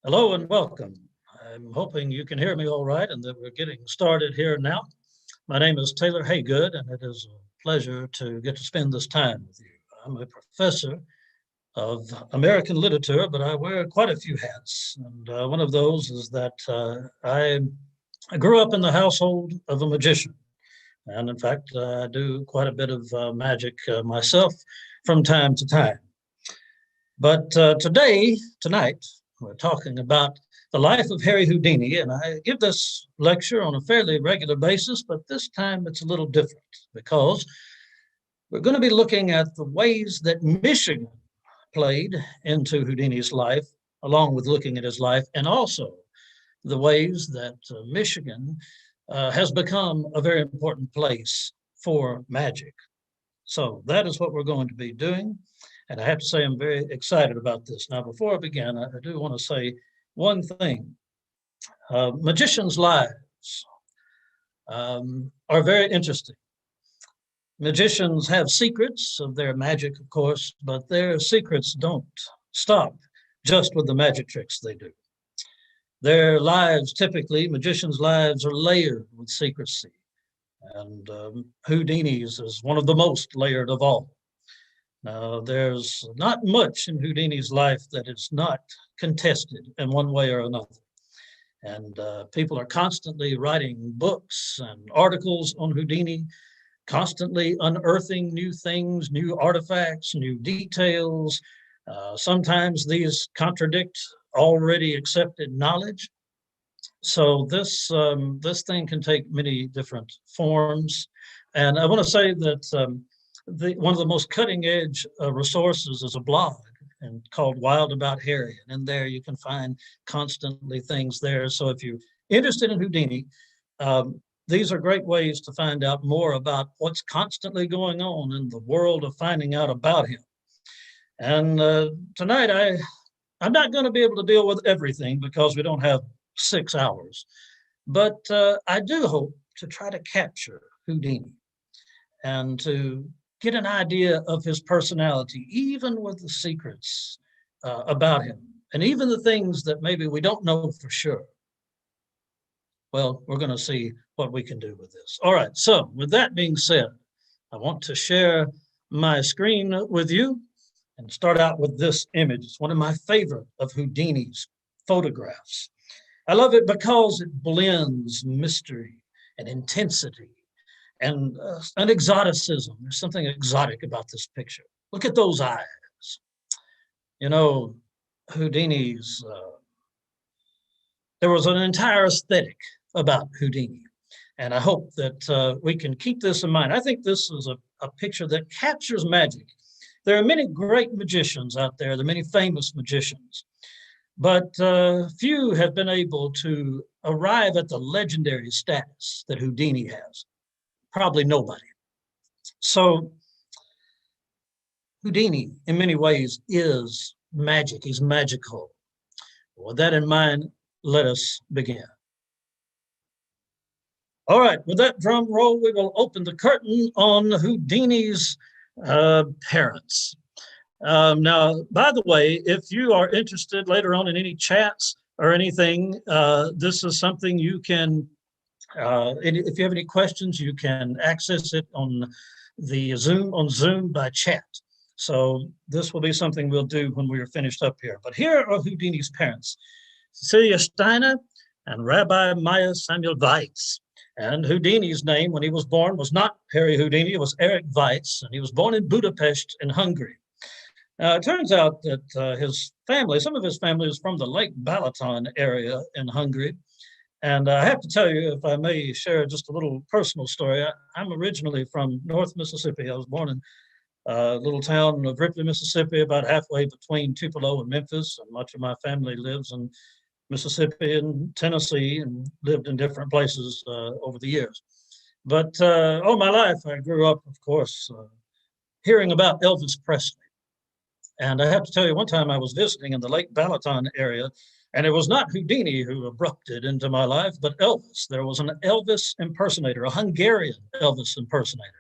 Hello and welcome. I'm hoping you can hear me all right and that we're getting started here now. My name is Taylor Hagood, and it is a pleasure to get to spend this time with you. I'm a professor of American literature, but I wear quite a few hats. And one of those is that I grew up in the household of a magician. And in fact, I do quite a bit of magic myself from time to time. But tonight, we're talking about the life of Harry Houdini, and I give this lecture on a fairly regular basis, but this time it's a little different because we're going to be looking at the ways that Michigan played into Houdini's life, along with looking at his life, and also the ways that Michigan has become a very important place for magic. So that is what we're going to be doing. And I have to say, I'm very excited about this. Now, before I begin, I do want to say one thing. Magicians' lives are very interesting. Magicians have secrets of their magic, of course, but their secrets don't stop just with the magic tricks they do. Their lives, typically, magicians' lives are layered with secrecy. And Houdini's is one of the most layered of all. Now, there's not much in Houdini's life that is not contested in one way or another. And people are constantly writing books and articles on Houdini, constantly unearthing new things, new artifacts, new details. Sometimes these contradict already accepted knowledge. So this thing can take many different forms. And I want to say that one of the most cutting edge resources is a blog and called Wild About Harry. And in there you can find constantly things there. So if you're interested in Houdini, these are great ways to find out more about what's constantly going on in the world of finding out about him. And tonight I'm not going to be able to deal with everything because we don't have 6 hours, but I do hope to try to capture Houdini and to get an idea of his personality, even with the secrets about him, and even the things that maybe we don't know for sure. Well, we're going to see what we can do with this. All right, so with that being said, I want to share my screen with you and start out with this image. It's one of my favorite of Houdini's photographs. I love it because it blends mystery and intensity and an exoticism. There's something exotic about this picture. Look at those eyes. You know, Houdini's, there was an entire aesthetic about Houdini. And I hope that we can keep this in mind. I think this is a picture that captures magic. There are many great magicians out there. There are many famous magicians. But few have been able to arrive at the legendary status that Houdini has. Probably nobody. So Houdini, in many ways, is magic. He's magical. With that in mind, let us begin. All right, with that drum roll, we will open the curtain on Houdini's parents. Now, by the way, if you are interested later on in any chats or anything, this is something you can, if you have any questions, you can access it on Zoom by chat. So this will be something we'll do when we are finished up here. But here are Houdini's parents, Cecilia Steiner and Rabbi Maya Samuel Weitz. And Houdini's name when he was born was not Harry Houdini, it was Eric Weitz, and he was born in Budapest in Hungary. It turns out that his family, some of his family is from the Lake Balaton area in Hungary. And I have to tell you, if I may share just a little personal story, I'm originally from North Mississippi. I was born in a little town of Ripley, Mississippi, about halfway between Tupelo and Memphis. And much of my family lives in Mississippi and Tennessee and lived in different places over the years. But all my life, I grew up, of course, hearing about Elvis Presley. And I have to tell you, one time I was visiting in the Lake Balaton area, and it was not Houdini who abrupted into my life, but Elvis. There was an Elvis impersonator, a Hungarian Elvis impersonator.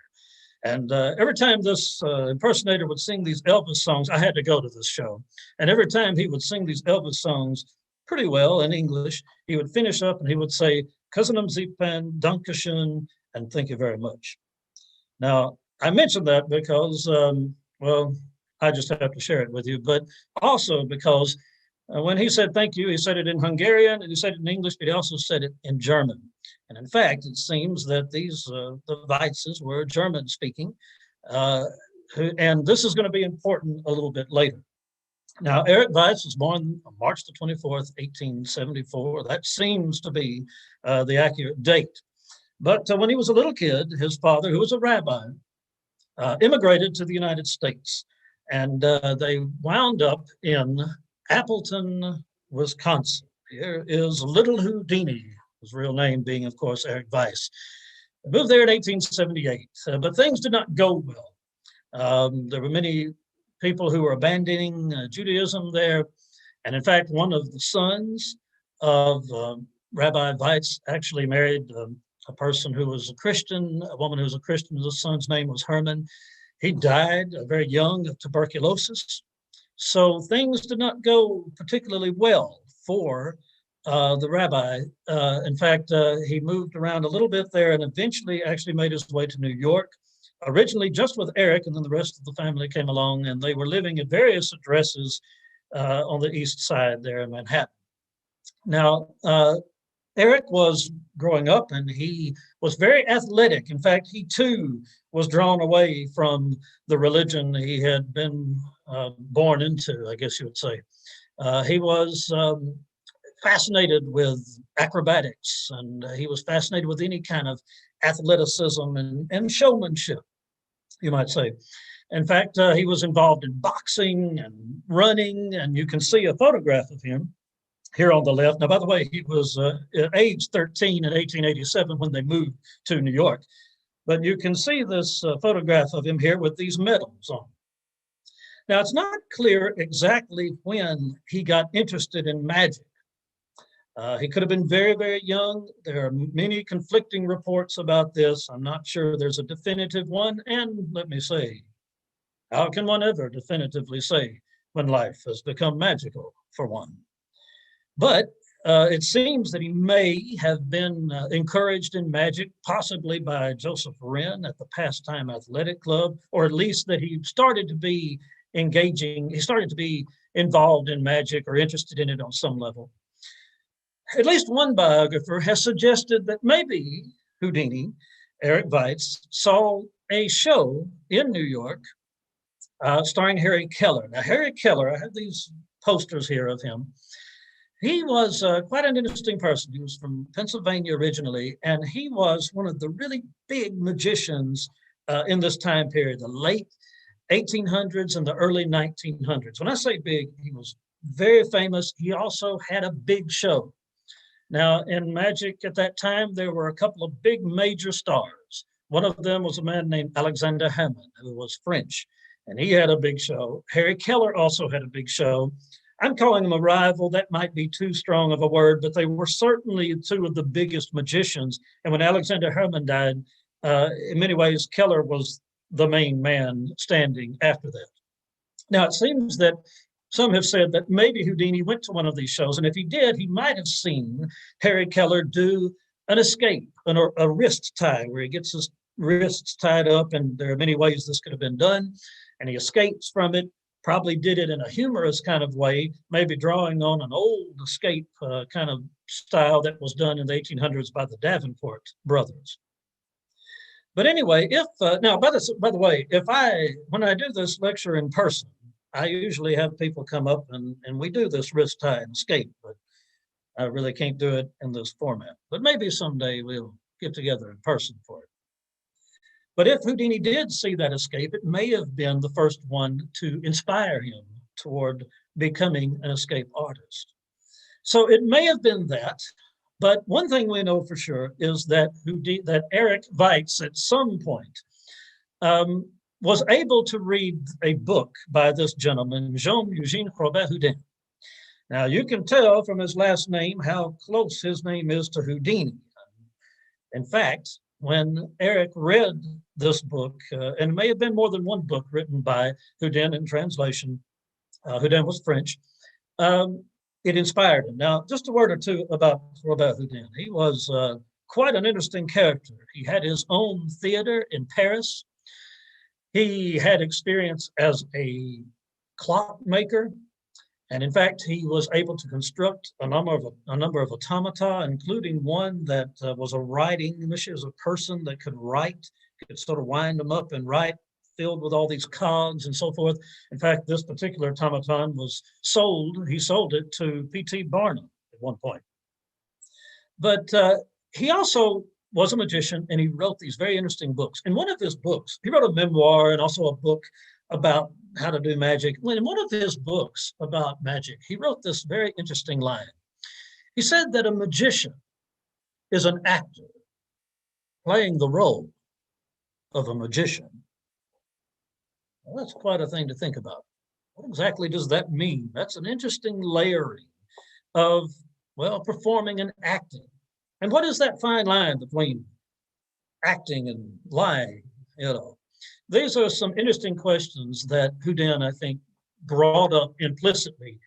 And every time this impersonator would sing these Elvis songs, I had to go to this show. And every time he would sing these Elvis songs, pretty well in English, he would finish up and he would say, Cousin Zipan, Dankeschön, and thank you very much. Now, I mentioned that because, well, I just have to share it with you, but also because when he said thank you, he said it in Hungarian and he said it in English, but he also said it in German. And in fact, it seems that the Weitzes were German speaking. And this is going to be important a little bit later. Now, Eric Weitz was born on March the 24th, 1874. That seems to be the accurate date. But when he was a little kid, his father, who was a rabbi, immigrated to the United States. And they wound up in Appleton, Wisconsin. Here is Little Houdini, his real name being, of course, Eric Weitz. They moved there in 1878, but things did not go well. There were many people who were abandoning Judaism there. And in fact, one of the sons of Rabbi Weitz actually married a person who was a Christian, a woman who was a Christian. His son's name was Herman. He died very young of tuberculosis. So things did not go particularly well for the rabbi. In fact, he moved around a little bit there and eventually actually made his way to New York, originally just with Eric, and then the rest of the family came along, and they were living at various addresses on the east side there in Manhattan. Now, Eric was growing up and he was very athletic. In fact, he too was drawn away from the religion he had been born into, I guess you would say. He was fascinated with acrobatics, and he was fascinated with any kind of athleticism and showmanship, you might say. In fact, he was involved in boxing and running, and you can see a photograph of him here on the left. Now, by the way, he was at age 13 in 1887 when they moved to New York. But you can see this photograph of him here with these medals on. Now, it's not clear exactly when he got interested in magic. He could have been very, very young. There are many conflicting reports about this. I'm not sure there's a definitive one. And let me say, how can one ever definitively say when life has become magical for one? But it seems that he may have been encouraged in magic, possibly by Joseph Wren at the Pastime Athletic Club, or at least that he started to be engaging, he started to be involved in magic or interested in it on some level. At least one biographer has suggested that maybe Houdini, Eric Weitz, saw a show in New York starring Harry Keller. Now, Harry Keller, I have these posters here of him. He was quite an interesting person. He was from Pennsylvania originally, and he was one of the really big magicians in this time period, the late 1800s and the early 1900s. When I say big, he was very famous. He also had a big show. Now, in magic at that time, there were a couple of big major stars. One of them was a man named Alexander Hammond, who was French, and he had a big show. Harry Keller also had a big show. I'm calling them a rival. That might be too strong of a word, but they were certainly two of the biggest magicians. And when Alexander Herman died, in many ways, Keller was the main man standing after that. Now, it seems that some have said that maybe Houdini went to one of these shows, and if he did, he might have seen Harry Keller do an escape, a wrist tie, where he gets his wrists tied up, and there are many ways this could have been done, and he escapes from it. Probably did it in a humorous kind of way, maybe drawing on an old escape kind of style that was done in the 1800s by the Davenport brothers. But anyway, now, by the way, when I do this lecture in person, I usually have people come up and we do this wrist tie and escape, but I really can't do it in this format. But maybe someday we'll get together in person for it. But if Houdini did see that escape, it may have been the first one to inspire him toward becoming an escape artist. So it may have been that, but one thing we know for sure is that Eric Weitz at some point was able to read a book by this gentleman, Jean-Eugène Robert Houdin. Now, you can tell from his last name how close his name is to Houdini. In fact, when Eric read this book, and it may have been more than one book written by Houdin in translation, Houdin was French, it inspired him. Now, just a word or two about Robert Houdin. He was quite an interesting character. He had his own theater in Paris. He had experience as a clockmaker, and in fact, he was able to construct a number of automata, including one that was a writing machine, a person that could write, could sort of wind them up and write, filled with all these cogs and so forth. In fact, this particular automaton was sold. He sold it to P.T. Barnum at one point. But he also was a magician, and he wrote these very interesting books. In one of his books, he wrote a memoir and also a book about how to do magic. In one of his books about magic, he wrote this very interesting line. He said that a magician is an actor playing the role of a magician. Well, that's quite a thing to think about. What exactly does that mean? That's an interesting layering of, well, performing and acting. And what is that fine line between acting and lying? These are some interesting questions that Houdin, I think, brought up implicitly.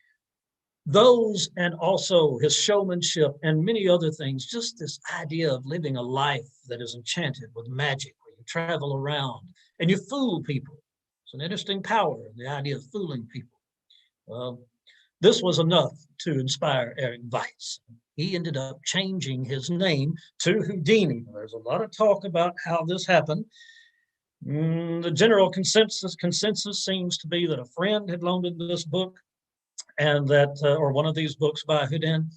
Those and also his showmanship and many other things, just this idea of living a life that is enchanted with magic, where you travel around and you fool people. It's an interesting power, the idea of fooling people. Well, this was enough to inspire Eric Weitz. He ended up changing his name to Houdini. There's a lot of talk about how this happened. The general consensus seems to be that a friend had loaned him this book, and that, or one of these books by Houdin,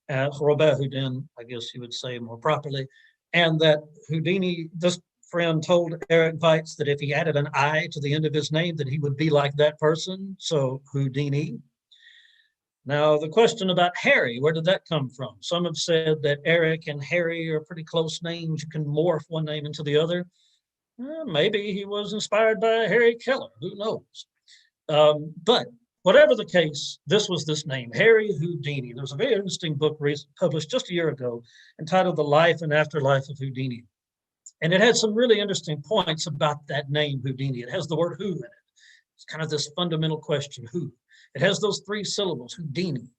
Robert Houdin, I guess you would say more properly, and that Houdini, this friend told Eric Weitz that if he added an I to the end of his name, that he would be like that person, so Houdini. Now, the question about Harry, where did that come from? Some have said that Eric and Harry are pretty close names. You can morph one name into the other. Maybe he was inspired by Harry Keller, who knows? But whatever the case, this was this name, Harry Houdini. There was a very interesting book published just a year ago entitled The Life and Afterlife of Houdini. And it had some really interesting points about that name, Houdini. It has the word who in it. It's kind of this fundamental question, who? It has those three syllables, Houdini.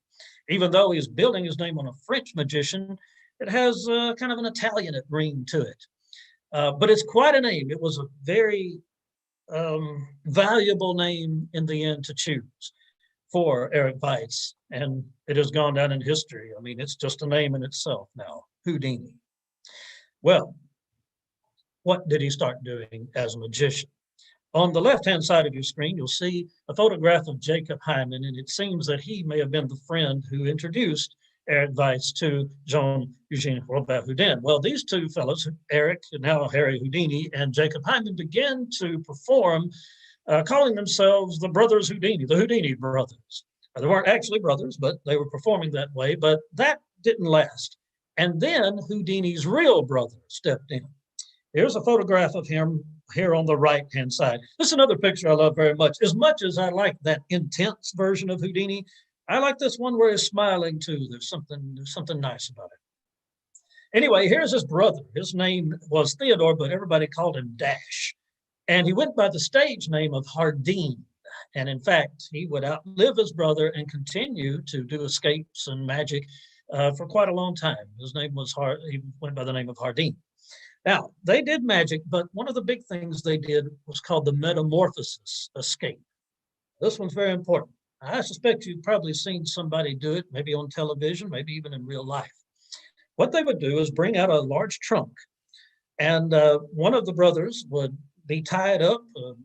Even though he's building his name on a French magician, it has kind of an Italian ring to it. But it's quite a name. It was a very valuable name in the end to choose for Eric Weitz. And it has gone down in history. I mean, it's just a name in itself now, Houdini. Well, what did he start doing as a magician? On the left-hand side of your screen, you'll see a photograph of Jacob Hyman, and it seems that he may have been the friend who introduced Eric Weitz to Jean-Eugène Robert Houdin. Well, these two fellows, Eric, now Harry Houdini, and Jacob Hyman, began to perform, calling themselves the Brothers Houdini, the Houdini brothers. They weren't actually brothers, but they were performing that way, but that didn't last. And then Houdini's real brother stepped in. Here's a photograph of him here on the right-hand side. This is another picture I love very much. As much as I like that intense version of Houdini, I like this one where he's smiling too. There's something nice about it. Anyway, here's his brother. His name was Theodore, but everybody called him Dash. And he went by the stage name of Houdini. And in fact, he would outlive his brother and continue to do escapes and magic for quite a long time. His name was he went by the name of Houdini. Now, they did magic, but one of the big things they did was called the metamorphosis escape. This one's very important. I suspect you've probably seen somebody do it, maybe on television, maybe even in real life. What they would do is bring out a large trunk, and one of the brothers would be tied up,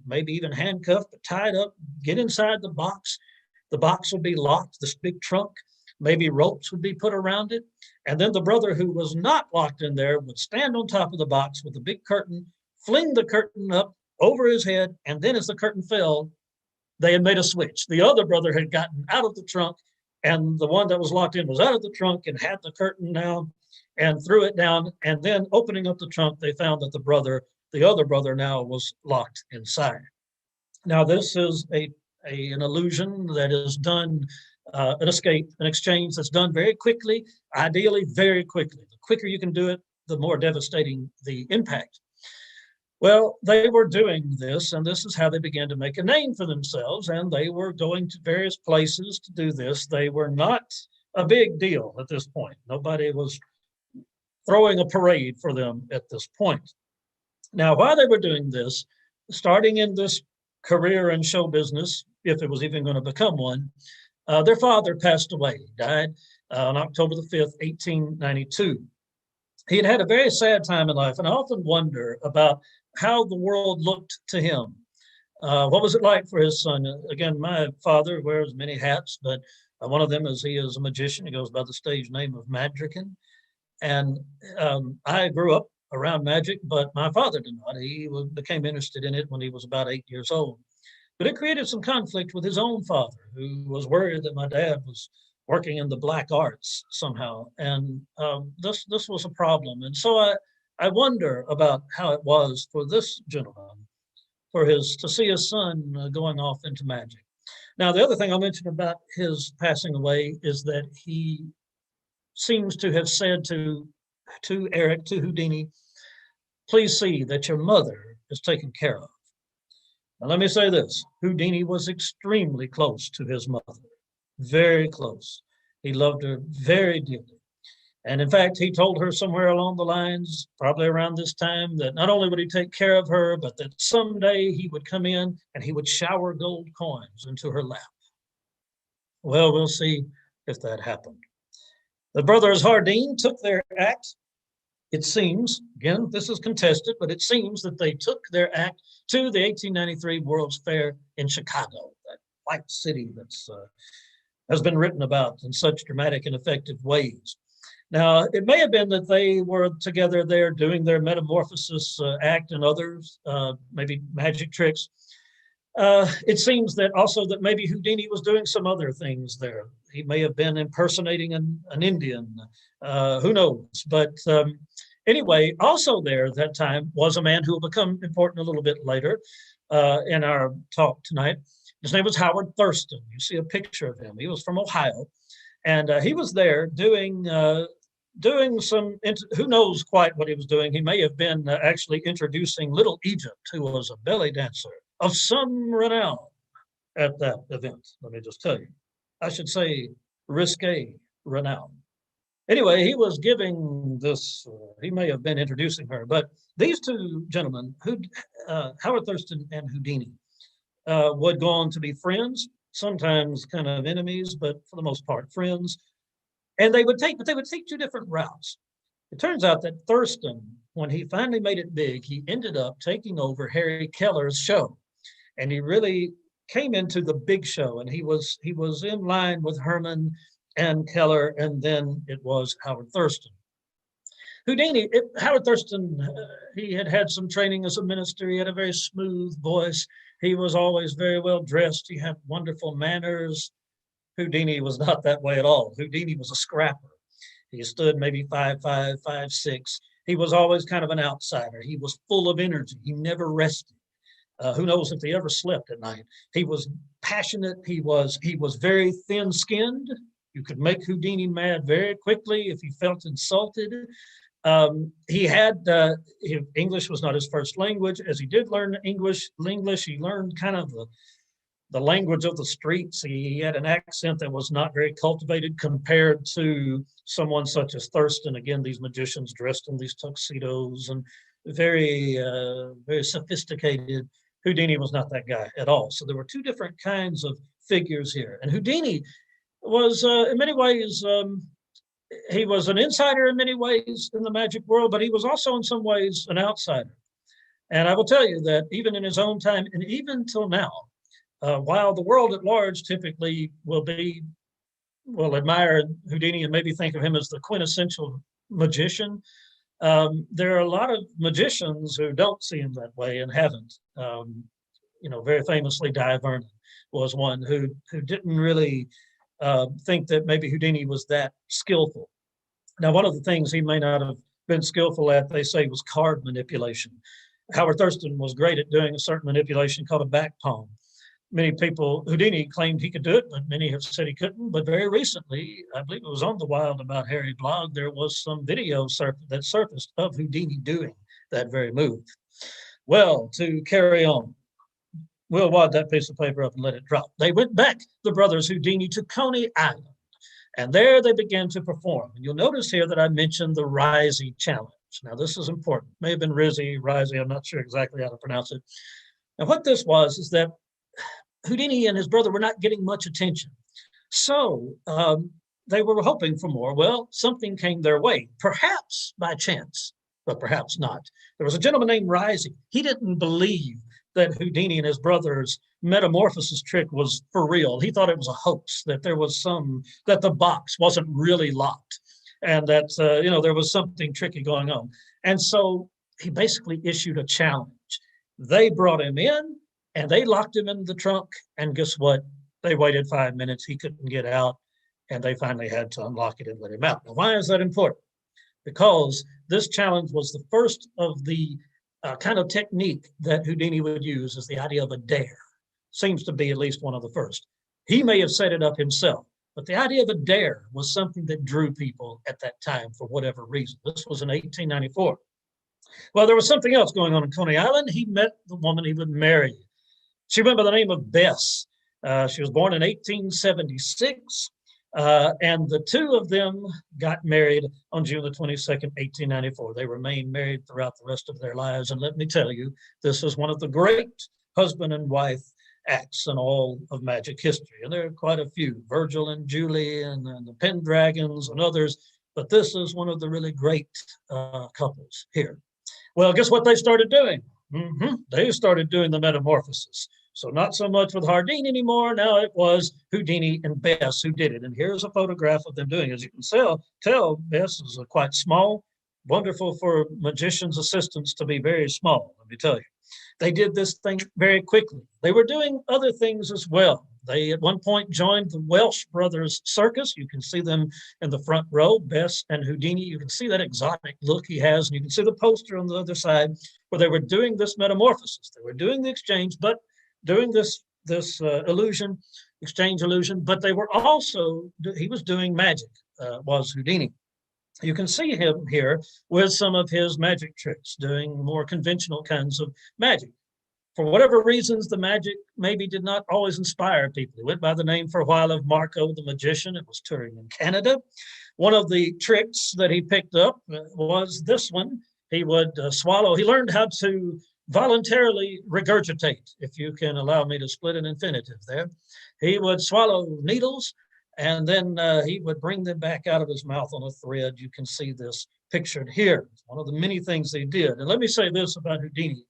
maybe even handcuffed, but tied up, get inside the box. The box would be locked, this big trunk. Maybe ropes would be put around it. And then the brother who was not locked in there would stand on top of the box with a big curtain, fling the curtain up over his head. And then as the curtain fell, they had made a switch. The other brother had gotten out of the trunk, and the one that was locked in was out of the trunk and had the curtain down and threw it down. And then opening up the trunk, they found that the other brother now was locked inside. Now, this is an illusion that is done, an escape, an exchange that's done very quickly, ideally very quickly. The quicker you can do it, the more devastating the impact. Well, they were doing this, and this is how they began to make a name for themselves, and they were going to various places to do this. They were not a big deal at this point. Nobody was throwing a parade for them at this point. Now, while they were doing this, starting in this career in show business, if it was even going to become one, their father passed away, died on October the 5th, 1892. He had had a very sad time in life, and I often wonder about how the world looked to him. What was it like for his son? Again, my father wears many hats, but one of them is he is a magician. He goes by the stage name of Madrican. And I grew up around magic, but my father did not. He became interested in it when he was about 8 years old. But it created some conflict with his own father, who was worried that my dad was working in the black arts somehow. And this was a problem. And so I wonder about how it was for this gentleman, to see his son going off into magic. Now, the other thing I'll mention about his passing away is that he seems to have said to Houdini, please see that your mother is taken care of. Now, let me say this. Houdini was extremely close to his mother, very close. He loved her very dearly. And in fact, he told her somewhere along the lines, probably around this time, that not only would he take care of her, but that someday he would come in and he would shower gold coins into her lap. Well, we'll see if that happened. The brothers Hardin took their act. It seems, again, this is contested, but it seems that they took their act to the 1893 World's Fair in Chicago, that white city that's has been written about in such dramatic and effective ways. Now, it may have been that they were together there doing their metamorphosis act and others, maybe magic tricks. It seems that also that maybe Houdini was doing some other things there. He may have been impersonating an Indian, who knows? But anyway, also there at that time was a man who will become important a little bit later in our talk tonight. His name was Howard Thurston. You see a picture of him. He was from Ohio, and he was there doing some, who knows quite what he was doing. He may have been actually introducing Little Egypt, who was a belly dancer of some renown at that event. Let me just tell you. I should say risque renown. Anyway, he was giving this, he may have been introducing her, but these two gentlemen, Howard Thurston and Houdini, would go on to be friends, sometimes kind of enemies, but for the most part, friends. And they would take two different routes. It turns out that Thurston, when he finally made it big, he ended up taking over Harry Keller's show. And he really came into the big show, and he was in line with Herman and Keller, and then it was Howard Thurston. Howard Thurston, he had had some training as a minister. He had a very smooth voice. He was always very well dressed. He had wonderful manners. Houdini was not that way at all. Houdini was a scrapper. He stood maybe 5'5", 5'6". He was always kind of an outsider. He was full of energy. He never rested. Who knows if he ever slept at night. He was passionate. He was very thin-skinned. You could make Houdini mad very quickly if he felt insulted. English was not his first language. As he did learn English, he learned kind of the language of the streets. He had an accent that was not very cultivated compared to someone such as Thurston. Again, these magicians dressed in these tuxedos and very, very sophisticated. Houdini was not that guy at all. So there were two different kinds of figures here. And Houdini was, in many ways, he was an insider in many ways in the magic world, but he was also in some ways an outsider. And I will tell you that even in his own time, and even till now, while the world at large typically will admire Houdini and maybe think of him as the quintessential magician, there are a lot of magicians who don't see him that way and haven't. Very famously, Di Vernon was one who didn't really think that maybe Houdini was that skillful. Now, one of the things he may not have been skillful at, they say, was card manipulation. Howard Thurston was great at doing a certain manipulation called a back palm. Many people, Houdini claimed he could do it, but many have said he couldn't. But very recently, I believe it was on the Wild About Harry blog, there was some video that surfaced of Houdini doing that very move. Well, to carry on, we'll wad that piece of paper up and let it drop. They went back, the brothers Houdini, to Coney Island. And there they began to perform. And you'll notice here that I mentioned the Risey challenge. Now, this is important. May have been Risey, I'm not sure exactly how to pronounce it. Now, what this was is that Houdini and his brother were not getting much attention. So they were hoping for more. Well, something came their way, perhaps by chance, but perhaps not. There was a gentleman named Risey. He didn't believe that Houdini and his brother's metamorphosis trick was for real. He thought it was a hoax, that there was that the box wasn't really locked, and that, there was something tricky going on. And so he basically issued a challenge. They brought him in and they locked him in the trunk. And guess what? They waited 5 minutes. He couldn't get out. And they finally had to unlock it and let him out. Now, why is that important? Because this challenge was the first of the kind of technique that Houdini would use, is the idea of a dare. Seems to be at least one of the first. He may have set it up himself, but the idea of a dare was something that drew people at that time for whatever reason. This was in 1894. Well, there was something else going on in Coney Island. He met the woman he would marry. She went by the name of Bess. She was born in 1876. And the two of them got married on June the 22nd, 1894. They remained married throughout the rest of their lives. And let me tell you, this is one of the great husband and wife acts in all of magic history. And there are quite a few, Virgil and Julie and the Pendragons and others. But this is one of the really great couples here. Well, guess what they started doing? They started doing the metamorphosis. So not so much with Houdini anymore. Now it was Houdini and Bess who did it. And here's a photograph of them doing it. As you can tell Bess is quite small. Wonderful for magicians' assistants to be very small, let me tell you. They did this thing very quickly. They were doing other things as well. They at one point joined the Welsh Brothers Circus. You can see them in the front row, Bess and Houdini. You can see that exotic look he has, and you can see the poster on the other side where they were doing this metamorphosis. They were doing the exchange, but doing this exchange illusion, but they were also, he was doing magic, was Houdini. You can see him here with some of his magic tricks, doing more conventional kinds of magic. For whatever reasons, the magic maybe did not always inspire people. He went by the name for a while of Marco the Magician. It was touring in Canada. One of the tricks that he picked up was this one. He would swallow. He learned how to voluntarily regurgitate, if you can allow me to split an infinitive there. He would swallow needles, and then he would bring them back out of his mouth on a thread. You can see this pictured here. It's one of the many things they did. And let me say this about Houdini.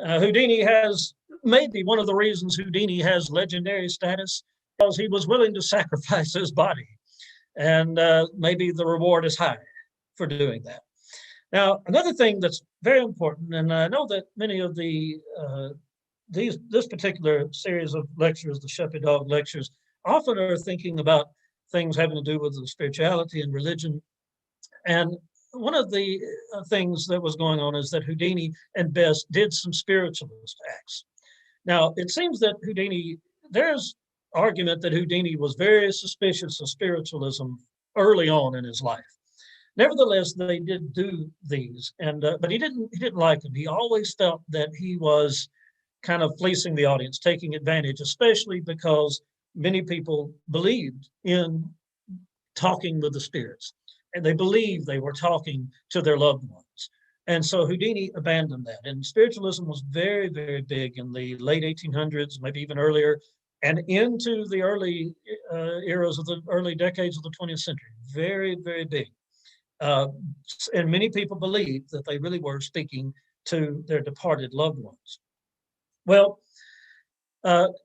Houdini has, maybe one of the reasons Houdini has legendary status, because he was willing to sacrifice his body. And maybe the reward is high for doing that. Now, another thing that's very important, and I know that many of this particular series of lectures, the Sheppy Dog lectures, often are thinking about things having to do with the spirituality and religion. And one of the things that was going on is that Houdini and Bess did some spiritualist acts. Now, it seems that there's argument that Houdini was very suspicious of spiritualism early on in his life. Nevertheless, they did do these, but he didn't like them. He always felt that he was kind of fleecing the audience, taking advantage, especially because many people believed in talking with the spirits, and they believed they were talking to their loved ones. And so Houdini abandoned that. And spiritualism was very, very big in the late 1800s, maybe even earlier, and into the early eras of the early decades of the 20th century. Very, very big. And many people believed that they really were speaking to their departed loved ones. Well,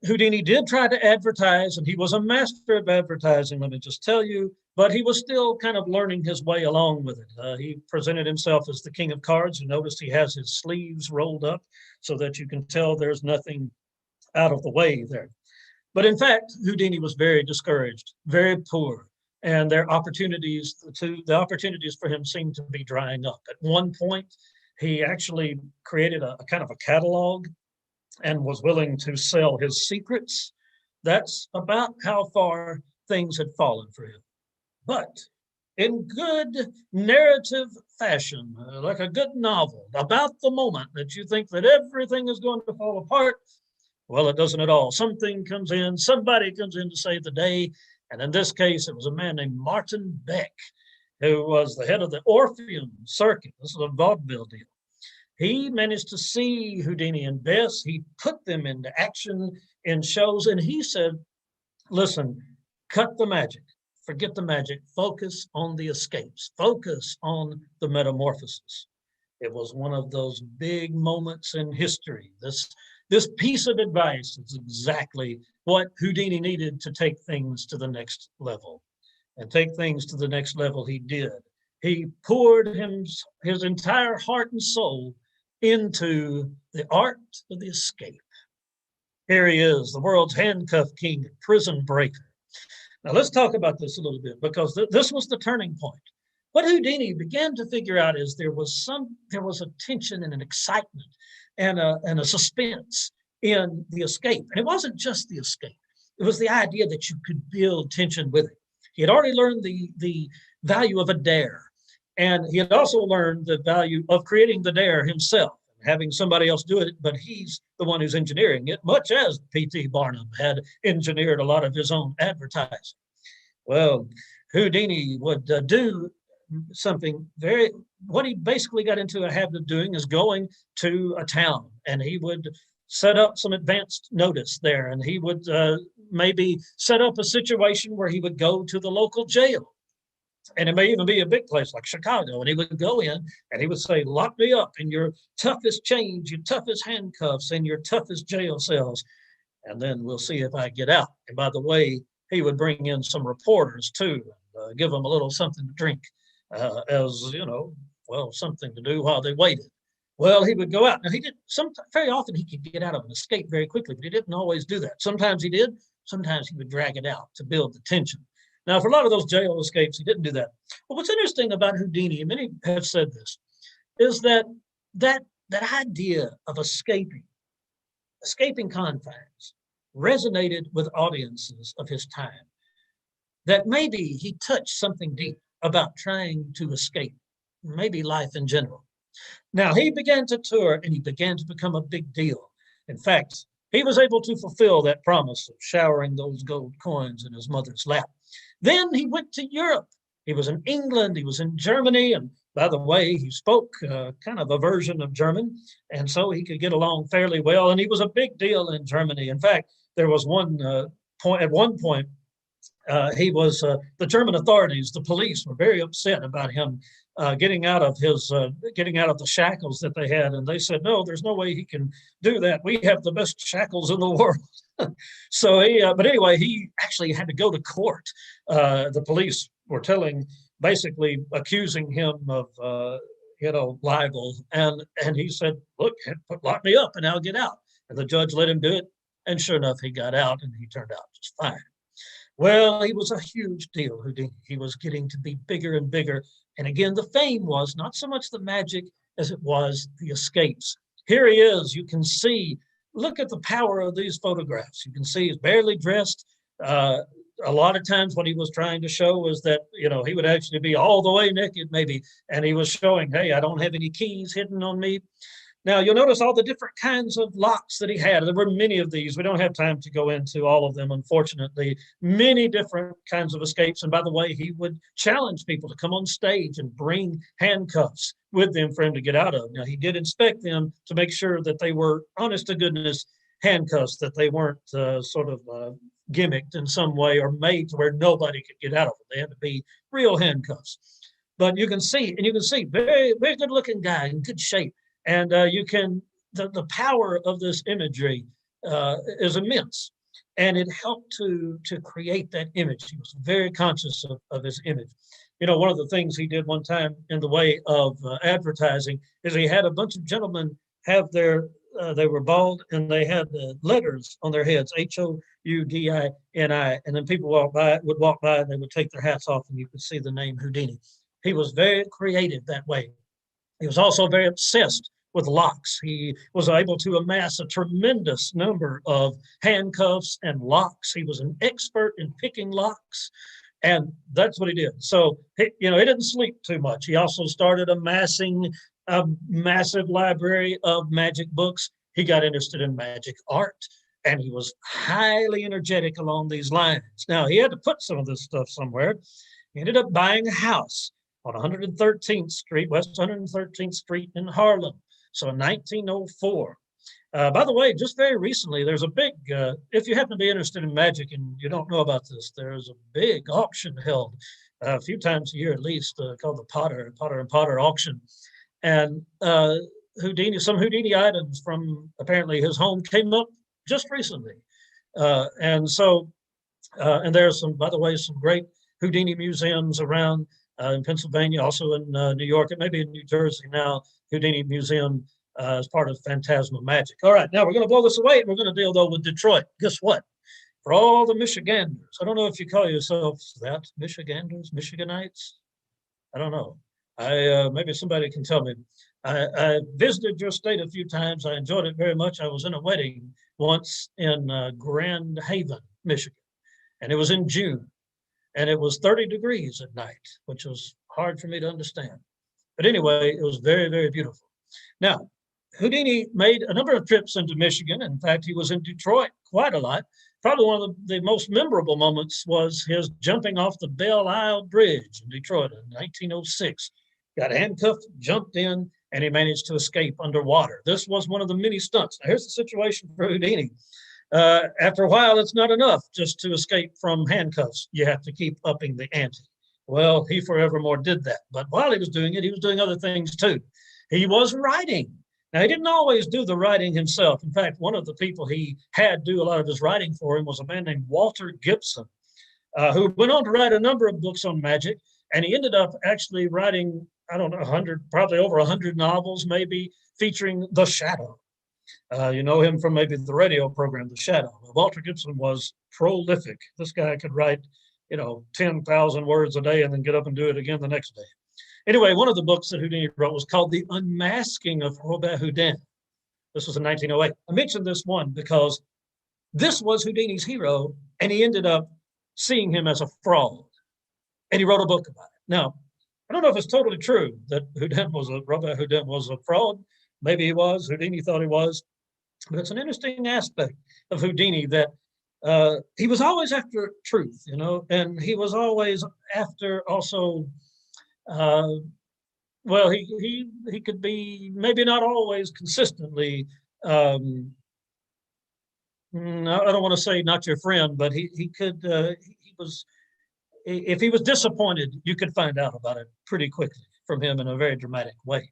Houdini did try to advertise, and he was a master of advertising, let me just tell you, but he was still kind of learning his way along with it. He presented himself as the king of cards. You notice he has his sleeves rolled up so that you can tell there's nothing out of the way there. But in fact, Houdini was very discouraged, very poor. And the opportunities for him seemed to be drying up. At one point, he actually created a kind of a catalog and was willing to sell his secrets. That's about how far things had fallen for him. But in good narrative fashion, like a good novel, about the moment that you think that everything is going to fall apart, well, it doesn't at all. Somebody comes in to save the day, And in this case, it was a man named Martin Beck, who was the head of the Orpheum Circuit. This is a vaudeville deal. He managed to see Houdini and Bess. He put them into action in shows, and he said, listen, cut the magic, forget the magic, focus on the escapes, focus on the metamorphosis. It was one of those big moments in history. This piece of advice is exactly what Houdini needed to take things to the next level. And take things to the next level he did. He poured his entire heart and soul into the art of the escape. Here he is, the world's handcuff king, prison breaker. Now let's talk about this a little bit, because this was the turning point. What Houdini began to figure out is there was a tension and an excitement and a suspense in the escape. And it wasn't just the escape. It was the idea that you could build tension with it. He had already learned the value of a dare. And he had also learned the value of creating the dare himself, having somebody else do it, but he's the one who's engineering it, much as P.T. Barnum had engineered a lot of his own advertising. Well, Houdini would do something what he basically got into a habit of doing is going to a town, and he would set up some advanced notice there, and he would maybe set up a situation where he would go to the local jail. And it may even be a big place like Chicago. And he would go in and he would say, lock me up in your toughest chains, your toughest handcuffs, and your toughest jail cells. And then we'll see if I get out. And by the way, he would bring in some reporters too, and give them a little something to drink as, something to do while they waited. Well, he would go out. Now, very often he could get out of an escape very quickly, but he didn't always do that. Sometimes he did. Sometimes he would drag it out to build the tension. Now, for a lot of those jail escapes, he didn't do that. But what's interesting about Houdini, and many have said this, is that idea of escaping confines, resonated with audiences of his time. That maybe he touched something deep about trying to escape, maybe life in general. Now, he began to tour and he began to become a big deal. In fact, he was able to fulfill that promise of showering those gold coins in his mother's lap. Then he went to Europe. He was in England, he was in Germany, and by the way, he spoke kind of a version of German, and so he could get along fairly well, and he was a big deal in Germany. In fact, there was one point, the German authorities, the police were very upset about him getting out of the shackles that they had. And they said, no, there's no way he can do that. We have the best shackles in the world. So but anyway, he actually had to go to court. The police were basically accusing him of, libel. And he said, look, lock me up and I'll get out. And the judge let him do it. And sure enough, he got out and he turned out just fine. Well, he was a huge deal, Houdini. He was getting to be bigger and bigger. And again, the fame was not so much the magic as it was the escapes. Here he is. You can see, look at the power of these photographs. You can see he's barely dressed. A lot of times what he was trying to show was that, he would actually be all the way naked maybe. And he was showing, hey, I don't have any keys hidden on me. Now, you'll notice all the different kinds of locks that he had. There were many of these. We don't have time to go into all of them, unfortunately. Many different kinds of escapes. And by the way, he would challenge people to come on stage and bring handcuffs with them for him to get out of. Now, he did inspect them to make sure that they were honest to goodness handcuffs, that they weren't gimmicked in some way or made to where nobody could get out of them. They had to be real handcuffs. But you can see very, very good looking guy in good shape. And the power of this imagery is immense. And it helped to create that image. He was very conscious of his image. One of the things he did one time in the way of advertising is he had a bunch of gentlemen have they were bald and they had letters on their heads, Houdini. And then people would walk by and they would take their hats off and you could see the name Houdini. He was very creative that way. He was also very obsessed with locks. He was able to amass a tremendous number of handcuffs and locks. He was an expert in picking locks, and that's what he did. So, he didn't sleep too much. He also started amassing a massive library of magic books. He got interested in magic art, and he was highly energetic along these lines. Now, he had to put some of this stuff somewhere. He ended up buying a house on 113th Street, West 113th Street in Harlem. So in 1904. By the way, just very recently, there's a big, if you happen to be interested in magic and you don't know about this, there's a big auction held a few times a year at least, called the Potter and Potter auction. And Houdini, some Houdini items from apparently his home came up just recently. And there's some, by the way, some great Houdini museums around in Pennsylvania, also in New York, and maybe in New Jersey now, Houdini Museum as part of Phantasma Magic. All right, now we're going to blow this away, and we're going to deal, though, with Detroit. Guess what? For all the Michiganders, I don't know if you call yourselves that, Michiganders, Michiganites. I don't know. Maybe somebody can tell me. I visited your state a few times. I enjoyed it very much. I was in a wedding once in Grand Haven, Michigan, and it was in June, and it was 30 degrees at night, which was hard for me to understand. But anyway, it was very, very beautiful. Now, Houdini made a number of trips into Michigan. In fact, he was in Detroit quite a lot. Probably one of the most memorable moments was his jumping off the Belle Isle Bridge in Detroit in 1906. Got handcuffed, jumped in, and he managed to escape underwater. This was one of the many stunts. Now, here's the situation for Houdini. After a while, it's not enough just to escape from handcuffs. You have to keep upping the ante. Well, he forevermore did that. But while he was doing it, he was doing other things too. He was writing. Now, he didn't always do the writing himself. In fact, one of the people he had do a lot of his writing for him was a man named Walter Gibson, who went on to write a number of books on magic. And he ended up actually writing, I don't know, 100, probably over 100 novels, maybe, featuring The Shadow. You know him from maybe the radio program, The Shadow. Walter Gibson was prolific. This guy could write, 10,000 words a day and then get up and do it again the next day. Anyway, one of the books that Houdini wrote was called The Unmasking of Robert Houdin. This was in 1908. I mentioned this one because this was Houdini's hero, and he ended up seeing him as a fraud. And he wrote a book about it. Now, I don't know if it's totally true that Robert Houdin was a fraud. Maybe he was. Houdini thought he was. But it's an interesting aspect of Houdini that he was always after truth, and he was always after also, he could be maybe not always consistently, I don't want to say not your friend, but he could, if he was disappointed, you could find out about it pretty quickly from him in a very dramatic way.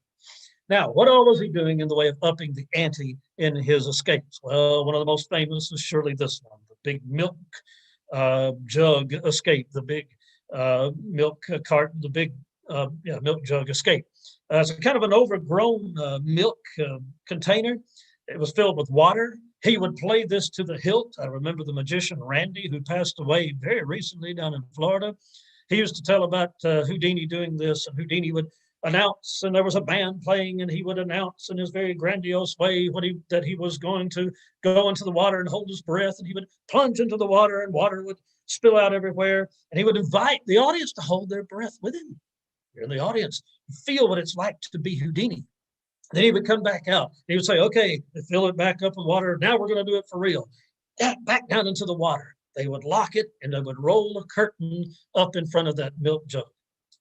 Now, what all was he doing in the way of upping the ante in his escapes? Well, one of the most famous is surely this one, the big milk jug escape, the big milk carton, the big milk jug escape. It's a kind of an overgrown milk container. It was filled with water. He would play this to the hilt. I remember the magician Randy, who passed away very recently down in Florida. He used to tell about Houdini doing this, and Houdini would announce, and there was a band playing, and he would announce in his very grandiose way that he was going to go into the water and hold his breath, and he would plunge into the water, and water would spill out everywhere, and he would invite the audience to hold their breath with him. You're in the audience, feel what it's like to be Houdini. Then he would come back out. He would say, okay, fill it back up with water. Now we're going to do it for real. Back down into the water. They would lock it, and they would roll a curtain up in front of that milk jug.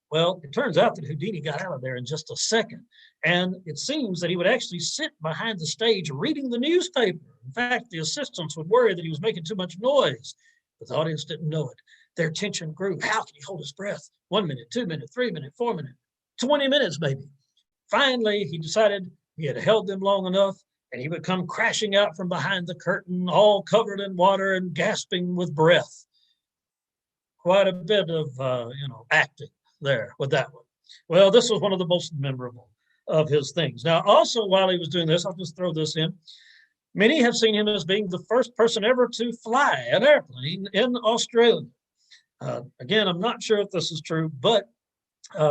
Well, it turns out that Houdini got out of there in just a second. And it seems that he would actually sit behind the stage reading the newspaper. In fact, the assistants would worry that he was making too much noise, but the audience didn't know it. Their tension grew. How can he hold his breath? 1 minute, 2 minutes, 3 minutes, 4 minutes, 20 minutes maybe. Finally, he decided he had held them long enough, and he would come crashing out from behind the curtain, all covered in water and gasping with breath. Quite a bit of, acting there with that one. Well, this was one of the most memorable of his things. Now, also while he was doing this, I'll just throw this in. Many have seen him as being the first person ever to fly an airplane in Australia. Again, I'm not sure if this is true, but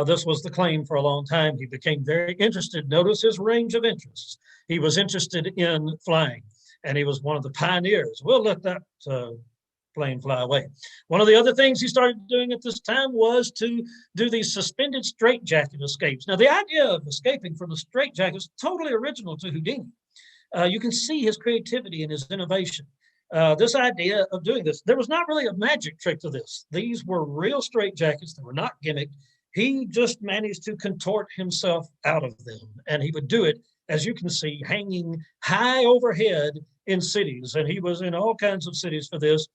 this was the claim for a long time. He became very interested. Notice his range of interests. He was interested in flying, and he was one of the pioneers. We'll let that plane fly away. One of the other things he started doing at this time was to do these suspended straitjacket escapes. Now, the idea of escaping from a straitjacket is totally original to Houdini. You can see his creativity and his innovation. this idea of doing this. There was not really a magic trick to this. These were real straitjackets that were not gimmicked. He just managed to contort himself out of them, and he would do it, as you can see, hanging high overhead in cities. And he was in all kinds of cities for this.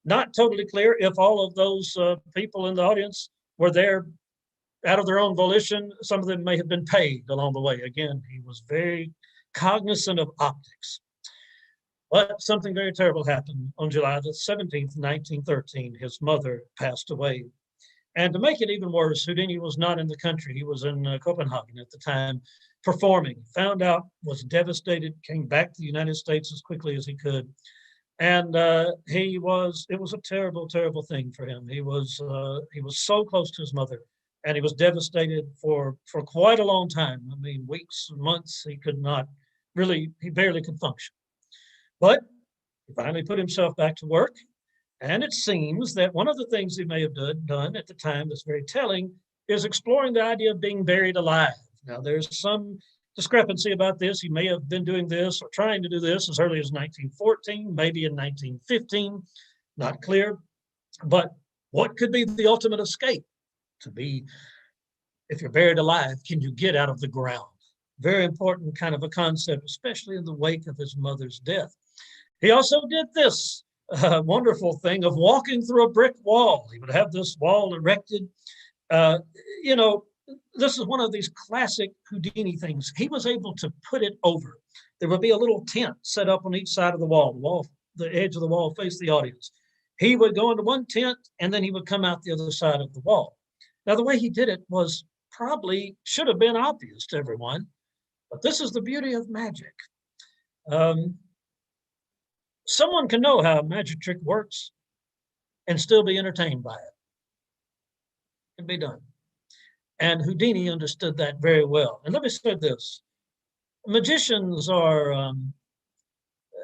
Not totally clear if all of those people in the audience were there out of their own volition. Some of them may have been paid along the way. Again, he was very cognizant of optics. But something very terrible happened on July the 17th, 1913. His mother passed away. And to make it even worse, Houdini was not in the country. He was in Copenhagen at the time performing. Found out, was devastated, came back to the United States as quickly as he could. And it was a terrible, terrible thing for him. He was so close to his mother, and he was devastated for quite a long time. I mean, weeks, months, he barely could function. But he finally put himself back to work. And it seems that one of the things he may have done at the time that's very telling is exploring the idea of being buried alive. Now, there's some discrepancy about this. He may have been doing this or trying to do this as early as 1914, maybe in 1915, not clear. But what could be the ultimate escape? To be, if you're buried alive, can you get out of the ground? Very important kind of a concept, especially in the wake of his mother's death. He also did this wonderful thing of walking through a brick wall. He would have this wall erected. This is one of these classic Houdini things. He was able to put it over. There would be a little tent set up on each side of the wall. The edge of the wall faced the audience. He would go into one tent, and then he would come out the other side of the wall. Now, the way he did it was should have been obvious to everyone, but this is the beauty of magic. Someone can know how a magic trick works and still be entertained by it. It can be done. And Houdini understood that very well. And let me say this. Magicians are,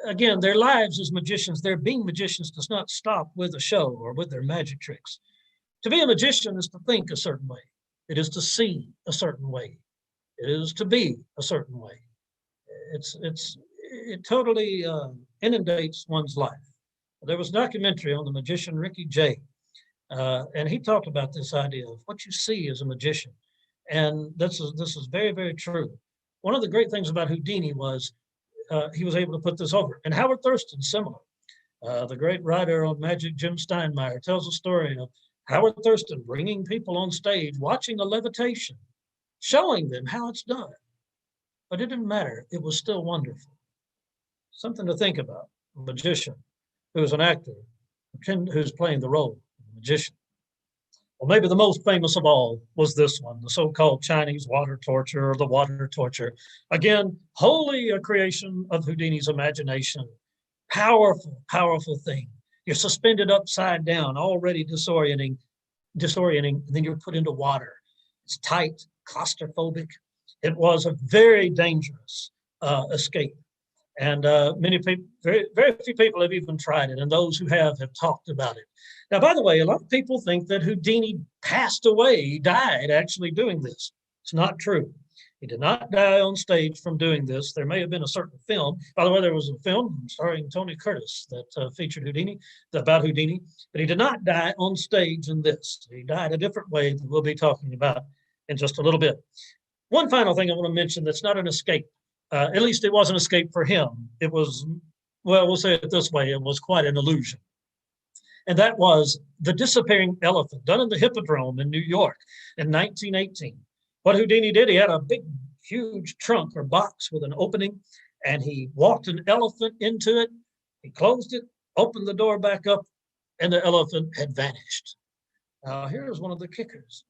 again, their lives as magicians, their being magicians does not stop with a show or with their magic tricks. To be a magician is to think a certain way. It is to see a certain way. It is to be a certain way. It totally inundates one's life. There was a documentary on the magician Ricky Jay, and he talked about this idea of what you see as a magician. And this is very, very true. One of the great things about Houdini was he was able to put this over. And Howard Thurston, similar. The great writer on magic, Jim Steinmeier, tells a story of Howard Thurston bringing people on stage, watching a levitation, showing them how it's done. But it didn't matter. It was still wonderful. Something to think about. A magician who's an actor, who's playing the role of a magician. Well, maybe the most famous of all was this one, the so-called Chinese water torture or the water torture. Again, wholly a creation of Houdini's imagination. Powerful, powerful thing. You're suspended upside down, already disorienting, and then you're put into water. It's tight, claustrophobic. It was a very dangerous escape. And many people, very, very few people have even tried it, and those who have talked about it. Now, by the way, a lot of people think that Houdini passed away, he died actually doing this. It's not true. He did not die on stage from doing this. There may have been a certain film. By the way, there was a film starring Tony Curtis that featured Houdini, about Houdini, but he did not die on stage in this. He died a different way that we'll be talking about in just a little bit. One final thing I want to mention that's not an escape. At least it was an escape for him. It was, well, we'll say it this way, it was quite an illusion. And that was the disappearing elephant done in the Hippodrome in New York in 1918. What Houdini did, he had a big, huge trunk or box with an opening, and he walked an elephant into it. He closed it, opened the door back up, and the elephant had vanished. Here's one of the kickers.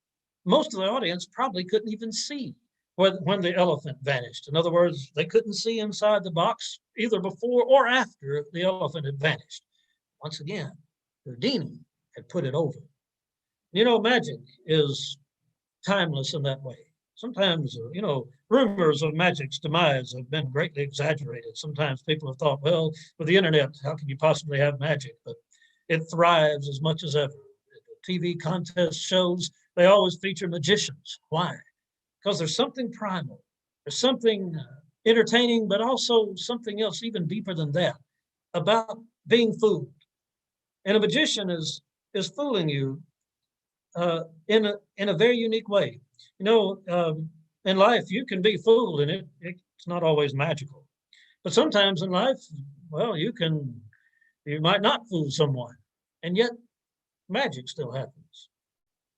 Most of the audience probably couldn't even see when the elephant vanished. In other words, they couldn't see inside the box either before or after the elephant had vanished. Once again, Houdini had put it over. You know, magic is timeless in that way. Sometimes, rumors of magic's demise have been greatly exaggerated. Sometimes people have thought, well, with the internet, how can you possibly have magic? But it thrives as much as ever. TV contest shows, they always feature magicians. Why? Because there's something primal. There's something entertaining, but also something else even deeper than that. about being fooled. And a magician is fooling you in a very unique way. You know, in life, you can be fooled, and it's not always magical. But sometimes in life, well, you might not fool someone, and yet magic still happens.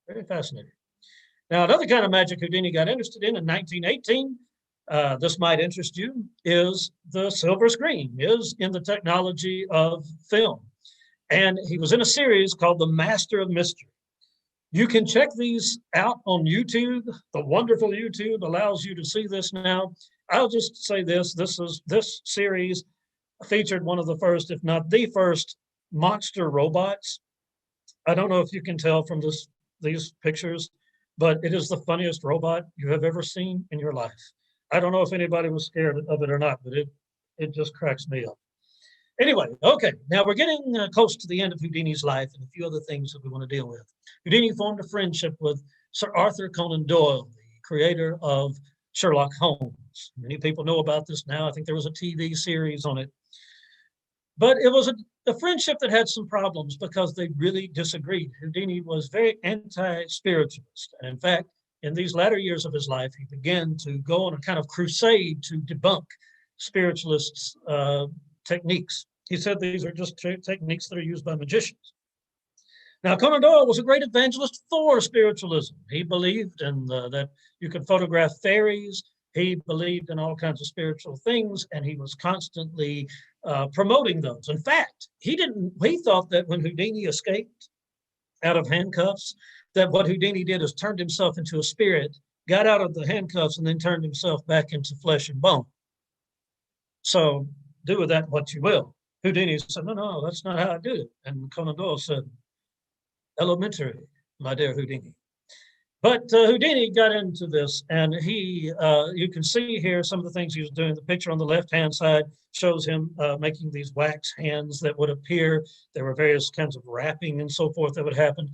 Very fascinating. Now, another kind of magic Houdini got interested in 1918, this might interest you, is the silver screen, is in the technology of film. And he was in a series called The Master of Mystery. You can check these out on YouTube. The wonderful YouTube allows you to see this now. I'll just say this series featured one of the first, if not the first, monster robots. I don't know if you can tell from these pictures, but it is the funniest robot you have ever seen in your life. I don't know if anybody was scared of it or not, but it just cracks me up. Anyway, okay, now we're getting close to the end of Houdini's life and a few other things that we want to deal with. Houdini formed a friendship with Sir Arthur Conan Doyle, the creator of Sherlock Holmes. Many people know about this now. I think there was a TV series on it. But it was a friendship that had some problems because they really disagreed. Houdini was very anti-spiritualist. And in fact, in these latter years of his life, he began to go on a kind of crusade to debunk spiritualists' techniques. He said these are just techniques that are used by magicians. Now, Conan Doyle was a great evangelist for spiritualism. He believed in that you could photograph fairies. He believed in all kinds of spiritual things, and he was constantly promoting those. In fact, he thought that when Houdini escaped out of handcuffs, that what Houdini did is turned himself into a spirit, got out of the handcuffs, and then turned himself back into flesh and bone. So do with that what you will. Houdini said, no, that's not how I did it. And Conan Doyle said, elementary, my dear Houdini. But Houdini got into this, and you can see here some of the things he was doing. The picture on the left-hand side shows him making these wax hands that would appear. There were various kinds of wrapping and so forth that would happen.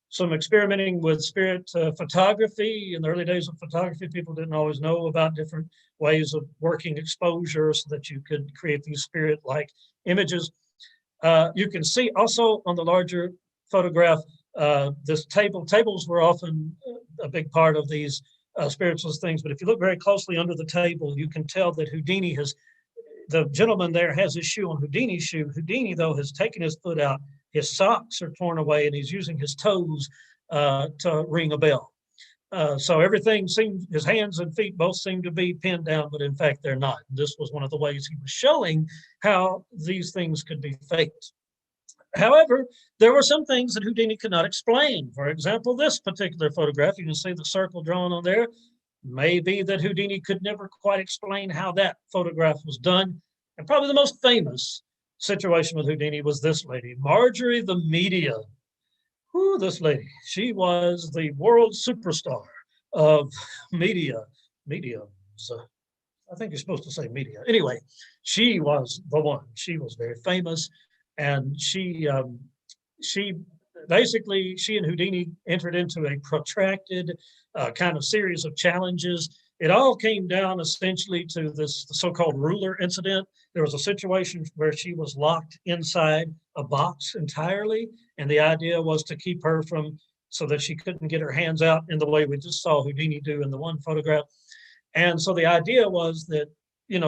Some experimenting with spirit photography. In the early days of photography, people didn't always know about different ways of working exposure so that you could create these spirit-like images. You can see also on the larger photograph, this tables were often a big part of these spiritualist things. But if you look very closely under the table, you can tell that the gentleman there has his shoe on Houdini's shoe. Houdini, though, has taken his foot out. His socks are torn away, and he's using his toes to ring a bell. So everything seems, his hands and feet both seem to be pinned down, but in fact, they're not. This was one of the ways he was showing how these things could be faked. However, there were some things that Houdini could not explain. For example, this particular photograph, you can see the circle drawn on there. Maybe that Houdini could never quite explain how that photograph was done. And probably the most famous situation with Houdini was this lady, Marjorie the Medium. Who this lady? She was the world superstar of mediums. I think you're supposed to say media. Anyway, she was the one. She was very famous. And she basically, she and Houdini entered into a protracted kind of series of challenges. It all came down essentially to this so-called ruler incident. There was a situation where she was locked inside a box entirely, and the idea was to keep her so that she couldn't get her hands out in the way we just saw Houdini do in the one photograph. And so the idea was that,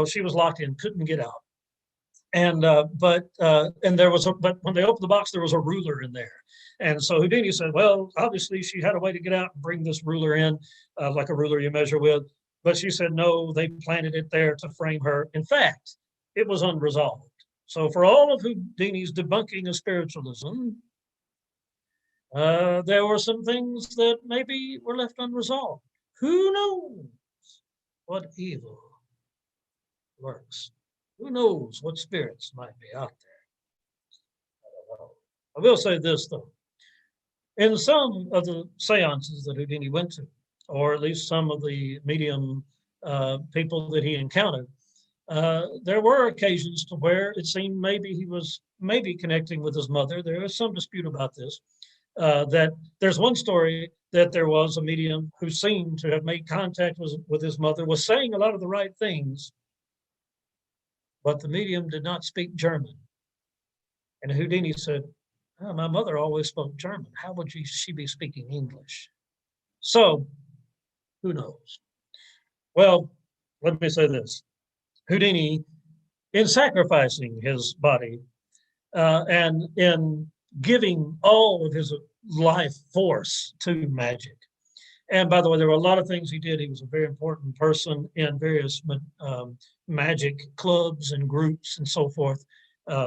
she was locked in, couldn't get out. But when they opened the box, there was a ruler in there. And so Houdini said, well, obviously she had a way to get out and bring this ruler in, like a ruler you measure with. But she said, no, they planted it there to frame her. In fact, it was unresolved. So for all of Houdini's debunking of spiritualism, there were some things that maybe were left unresolved. Who knows what evil lurks? Who knows what spirits might be out there? I don't know. I will say this, though. In some of the seances that Houdini went to, or at least some of the medium people that he encountered, there were occasions to where it seemed maybe he was connecting with his mother. There is some dispute about this. That there's one story that there was a medium who seemed to have made contact with his mother, was saying a lot of the right things, but the medium did not speak German. And Houdini said, "Oh, my mother always spoke German. How would she be speaking English?" So who knows? Well, let me say this. Houdini, in sacrificing his body and in giving all of his life force to magic. And by the way, there were a lot of things he did. He was a very important person in various magic clubs and groups and so forth.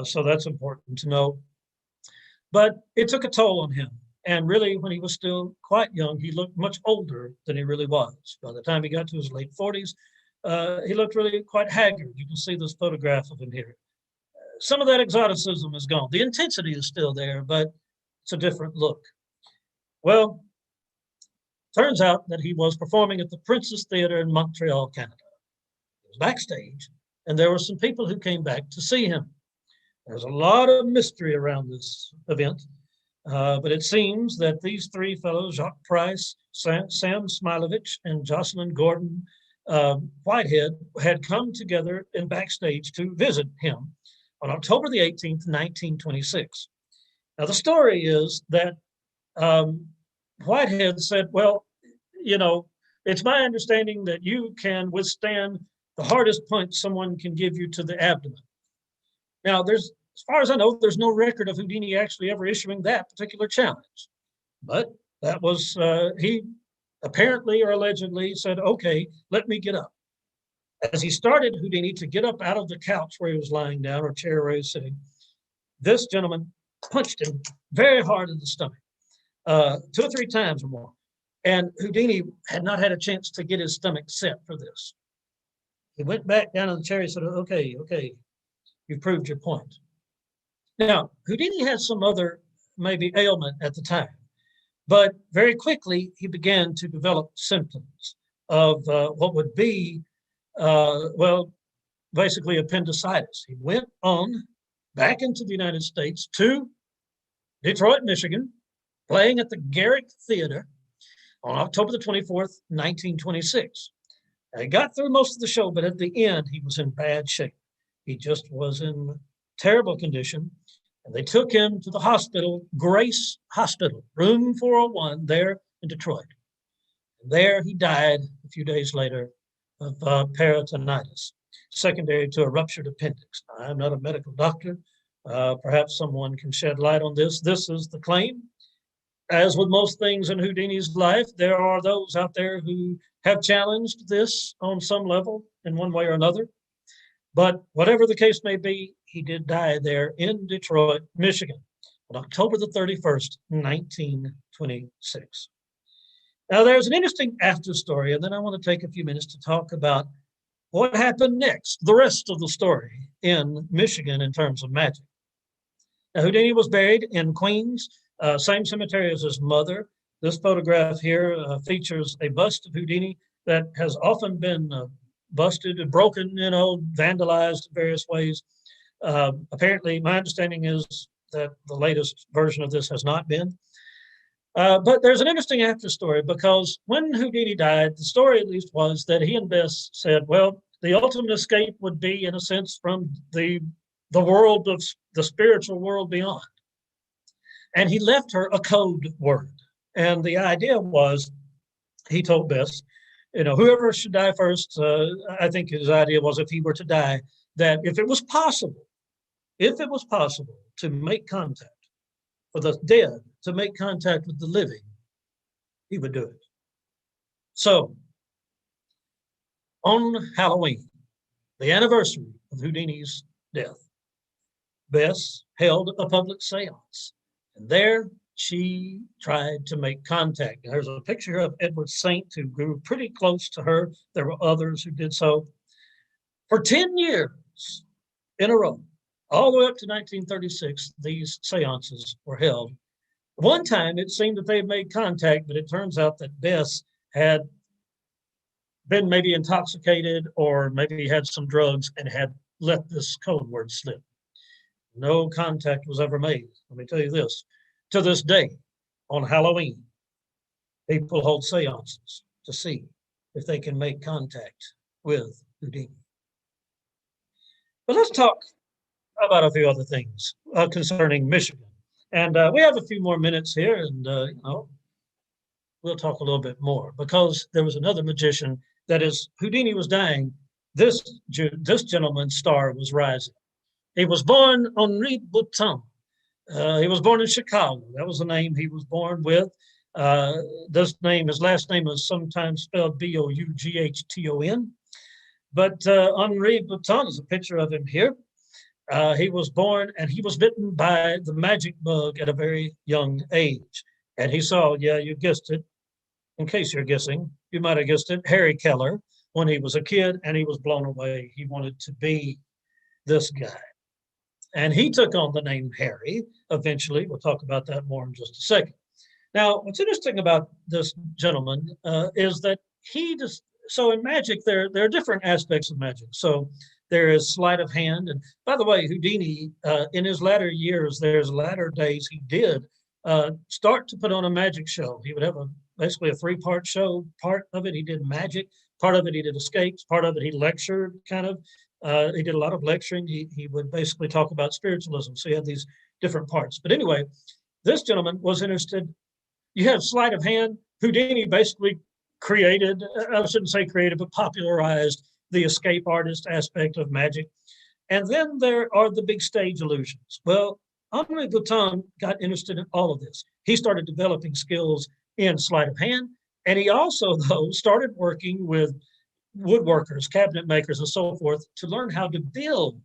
So that's important to know. But it took a toll on him. And really, when he was still quite young, he looked much older than he really was. By the time he got to his late 40s, he looked really quite haggard. You can see this photograph of him here. Some of that exoticism is gone. The intensity is still there, but it's a different look. Well, turns out that he was performing at the Princess Theater in Montreal, Canada. He was backstage, and there were some people who came back to see him. There's a lot of mystery around this event, but it seems that these three fellows, Jacques Price, Sam Smilovich, and Jocelyn Gordon Whitehead, had come together in backstage to visit him on October the 18th, 1926. Now, the story is that Whitehead said, well, you know, it's my understanding that you can withstand the hardest punch someone can give you to the abdomen. Now, as far as I know, there's no record of Houdini actually ever issuing that particular challenge. But that was, he apparently or allegedly said, okay, let me get up. As he started Houdini to get up out of the couch where he was lying down or chair where he was sitting, this gentleman punched him very hard in the stomach, 2 or 3 times or more. And Houdini had not had a chance to get his stomach set for this. He went back down on the chair. He said, okay, you've proved your point. Now, Houdini had some other maybe ailment at the time, but very quickly he began to develop symptoms of what would be, basically appendicitis. He went on back into the United States to Detroit, Michigan, playing at the Garrick Theater on October the 24th, 1926. Now, he got through most of the show, but at the end, he was in bad shape. He just was in terrible condition. And they took him to the hospital, Grace Hospital, room 401 there in Detroit. And there he died a few days later of peritonitis, secondary to a ruptured appendix. I'm not a medical doctor. Perhaps someone can shed light on this. This is the claim. As with most things in Houdini's life, there are those out there who have challenged this on some level in one way or another. But whatever the case may be, he did die there in Detroit, Michigan, on October the 31st, 1926. Now, there's an interesting after story, and then I want to take a few minutes to talk about what happened next, the rest of the story in Michigan in terms of magic. Now, Houdini was buried in Queens, same cemetery as his mother. This photograph here features a bust of Houdini that has often been busted and broken, vandalized in various ways. Apparently, my understanding is that the latest version of this has not been. But there's an interesting after story, because when Houdini died, the story at least was that he and Bess said, well, the ultimate escape would be, in a sense, from the world of the spiritual world beyond. And he left her a code word. And the idea was, he told Bess, whoever should die first, I think his idea was, if he were to die, that if it was possible to make contact, for the dead to make contact with the living, he would do it. So, on Halloween, the anniversary of Houdini's death, Bess held a public seance. And there she tried to make contact. And there's a picture of Edward Saint, who grew pretty close to her. There were others who did so. For 10 years in a row, all the way up to 1936, these seances were held. One time it seemed that they had made contact, but it turns out that Bess had been maybe intoxicated or maybe had some drugs and had let this code word slip. No contact was ever made. Let me tell you this, to this day, on Halloween, people hold seances to see if they can make contact with Houdini. But let's talk about a few other things concerning Michigan. And we have a few more minutes here, and we'll talk a little bit more because there was another magician that is Houdini was dying. This gentleman's star was rising. He was born Henri Boutin. He was born in Chicago. That was the name he was born with. This name, his last name is sometimes spelled Boughton. But Henri Boutin is a picture of him here. He was born and he was bitten by the magic bug at a very young age. And he saw, yeah, you guessed it. In case you're guessing, you might have guessed it, Harry Keller when he was a kid, and he was blown away. He wanted to be this guy. And he took on the name Harry eventually. We'll talk about that more in just a second. Now, what's interesting about this gentleman is that so in magic, there are different aspects of magic. So there is sleight of hand. And by the way, Houdini, in his latter years, there's latter days, he did start to put on a magic show. He would have basically a three-part show. Part of it, he did magic. Part of it, he did escapes. Part of it, he lectured, kind of. He did a lot of lecturing. He would basically talk about spiritualism. So he had these different parts. But anyway, this gentleman was interested. You have sleight of hand. Houdini basically created, I shouldn't say created, but popularized the escape artist aspect of magic. And then there are the big stage illusions. Well, Henri Boutin got interested in all of this. He started developing skills in sleight of hand. And he also, though, started working with woodworkers, cabinet makers, and so forth to learn how to build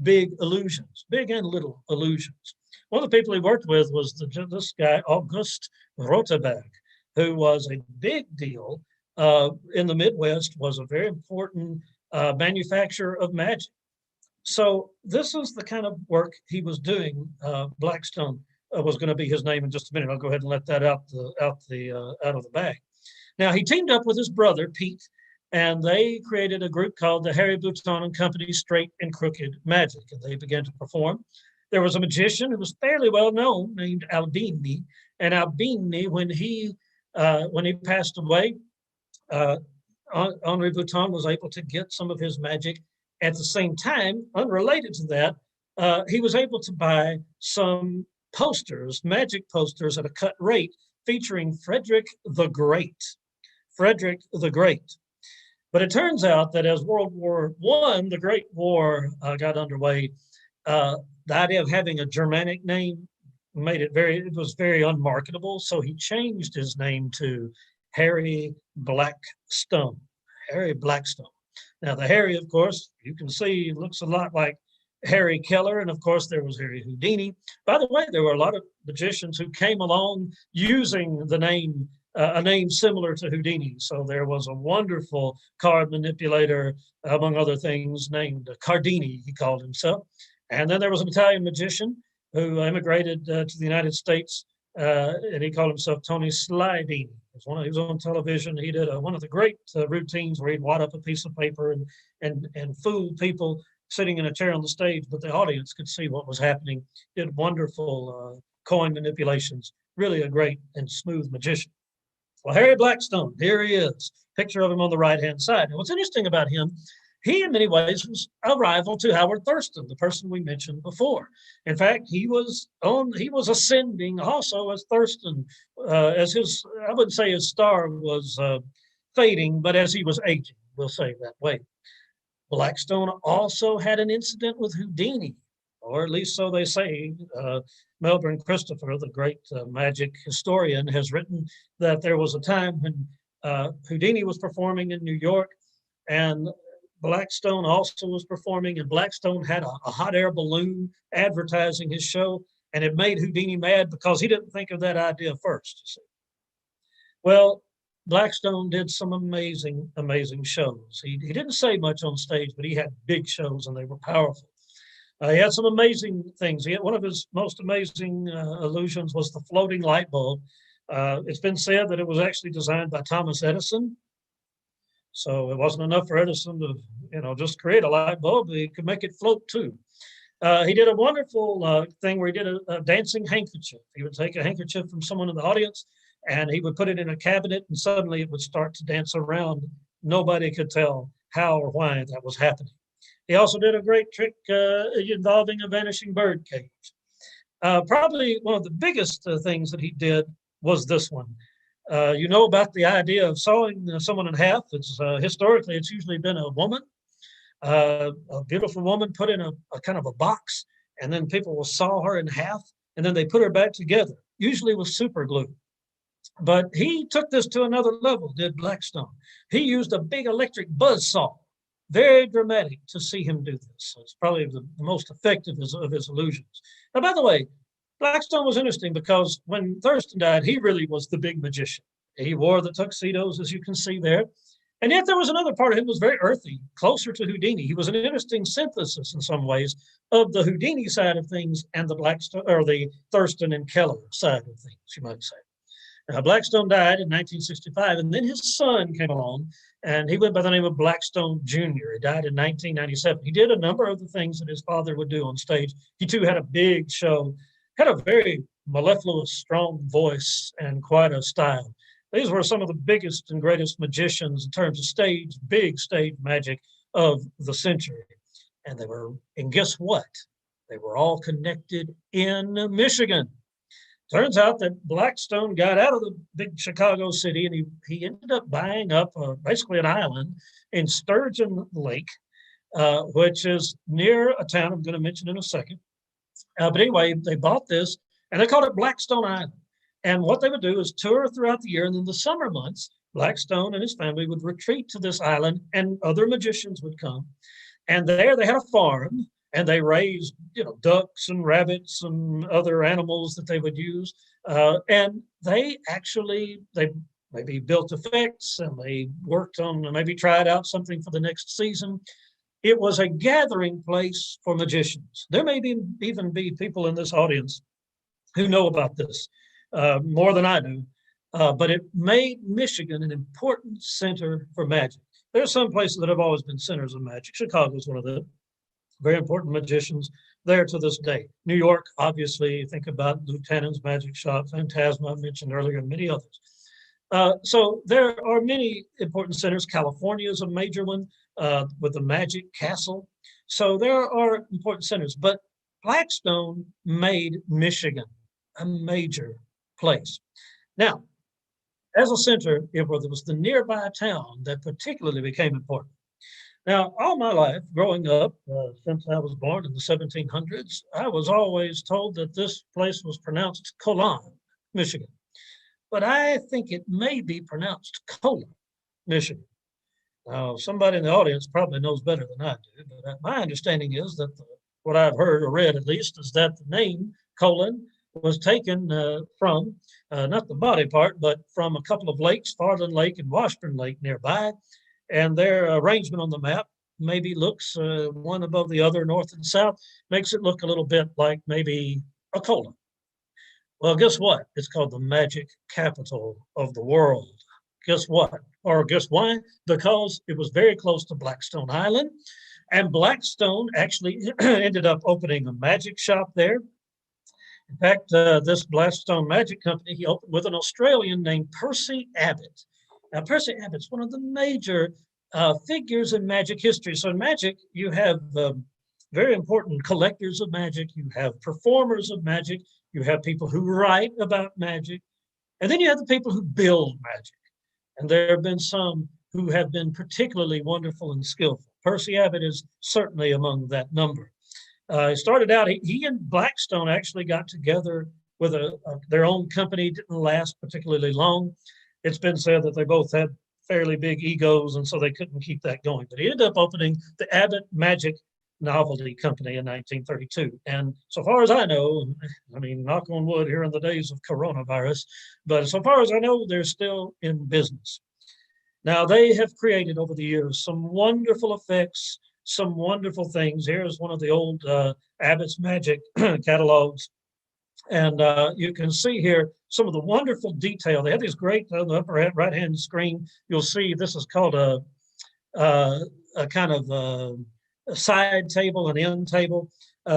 big illusions, big and little illusions. One of the people he worked with was this guy, August Roteberg, who was a big deal in the Midwest, was a very important manufacturer of magic. So this is the kind of work he was doing. Blackstone was going to be his name in just a minute. I'll go ahead and let that out of the bag. Now, he teamed up with his brother, Pete, and they created a group called the Harry Boutin and Company Straight and Crooked Magic, and they began to perform. There was a magician who was fairly well known named Albini, and Albini, when he passed away, Henri Boutin was able to get some of his magic. At the same time, unrelated to that, he was able to buy some posters, magic posters at a cut rate featuring Frederick the Great. Frederick the Great. But it turns out that as World War I, the Great War, got underway, the idea of having a Germanic name it was very unmarketable. So he changed his name to Harry Blackstone. Harry Blackstone. Now, the Harry, of course, you can see looks a lot like Harry Keller. And of course, there was Harry Houdini. By the way, there were a lot of magicians who came along using the name, a name similar to Houdini. So there was a wonderful card manipulator, among other things, named Cardini, he called himself. And then there was an Italian magician who immigrated to the United States, and he called himself Tony Slidini. He was on television. He did one of the great routines where he'd wad up a piece of paper and fool people sitting in a chair on the stage, but the audience could see what was happening. Did wonderful coin manipulations. Really a great and smooth magician. Well, Harry Blackstone, here he is. Picture of him on the right-hand side. And what's interesting about him, he in many ways was a rival to Howard Thurston, the person we mentioned before. In fact, he was ascending also as Thurston, I wouldn't say his star was fading, but as he was aging, we'll say it that way. Blackstone also had an incident with Houdini, or at least so they say. Melbourne Christopher, the great magic historian, has written that there was a time when Houdini was performing in New York, and Blackstone also was performing, and Blackstone had a hot air balloon advertising his show, and it made Houdini mad because he didn't think of that idea first. You see. Well, Blackstone did some amazing, amazing shows. He didn't say much on stage, but he had big shows, and they were powerful. He had some amazing things. One of his most amazing illusions was the floating light bulb. It's been said that it was actually designed by Thomas Edison. So it wasn't enough for Edison to, just create a light bulb. He could make it float too. He did a wonderful thing where he did a dancing handkerchief. He would take a handkerchief from someone in the audience, and he would put it in a cabinet, and suddenly it would start to dance around. Nobody could tell how or why that was happening. He also did a great trick involving a vanishing bird cage. Probably one of the biggest things that he did was this one. You know about the idea of sawing someone in half. It's historically, it's usually been a woman, a beautiful woman put in a kind of a box, and then people will saw her in half, and then they put her back together, usually with super glue. But he took this to another level, did Blackstone. He used a big electric buzz saw. Very dramatic to see him do this. So it's probably the most effective of his illusions. Now, by the way, Blackstone was interesting because when Thurston died, he really was the big magician. He wore the tuxedos, as you can see there. And yet there was another part of him that was very earthy, closer to Houdini. He was an interesting synthesis in some ways of the Houdini side of things and the Blackstone or the Thurston and Keller side of things, you might say. Blackstone died in 1965, and then his son came along, and he went by the name of Blackstone Jr. He died in 1997. He did a number of the things that his father would do on stage. He too had a big show, had a very mellifluous, strong voice, and quite a style. These were some of the biggest and greatest magicians in terms of stage, big stage magic of the century. And they were, and guess what? They were all connected in Michigan. Turns out that Blackstone got out of the big Chicago city, and he ended up buying up basically an island in Sturgeon Lake, which is near a town I'm going to mention in a second. But anyway, they bought this, and they called it Blackstone Island. And what they would do is tour throughout the year, and in the summer months, Blackstone and his family would retreat to this island, and other magicians would come. And there they had a farm, and they raised, ducks and rabbits and other animals that they would use. And they maybe built effects, and they worked on, maybe tried out something for the next season. It was a gathering place for magicians. There may even be people in this audience who know about this more than I do, but it made Michigan an important center for magic. There are some places that have always been centers of magic. Chicago is one of them. Very important magicians there to this day. New York, obviously, think about Lieutenant's Magic Shop, Phantasma, I mentioned earlier, and many others. So there are many important centers. California is a major one with the Magic Castle. So there are important centers, but Blackstone made Michigan a major place. Now, as a center, it was the nearby town that particularly became important. Now, all my life, growing up, since I was born in the 1700s, I was always told that this place was pronounced Colon, Michigan. But I think it may be pronounced Colon, Michigan. Now, somebody in the audience probably knows better than I do, but my understanding is that what I've heard or read, at least, is that the name Colon was taken from, not the body part, but from a couple of lakes, Farland Lake and Washburn Lake nearby. And their arrangement on the map maybe looks one above the other, north and south, makes it look a little bit like maybe a colon. Well, guess what? It's called the magic capital of the world. Guess what? Or guess why? Because it was very close to Blackstone Island. And Blackstone actually ended up opening a magic shop there. In fact, this Blackstone Magic Company, he opened with an Australian named Percy Abbott. Now, Percy Abbott's one of the major figures in magic history. So in magic, you have very important collectors of magic. You have performers of magic. You have people who write about magic. And then you have the people who build magic. And there have been some who have been particularly wonderful and skillful. Percy Abbott is certainly among that number. He started out, he and Blackstone actually got together with their own company. It didn't last particularly long. It's been said that they both had fairly big egos, and so they couldn't keep that going. But he ended up opening the Abbott Magic Novelty Company in 1932. And so far as I know, I mean, knock on wood here in the days of coronavirus, but so far as I know, they're still in business. Now, they have created over the years some wonderful effects, some wonderful things. Here's one of the old Abbott's Magic catalogs. And you can see here some of the wonderful detail. They have these great, on the upper right-hand screen, you'll see this is called a kind of a side table, an end table.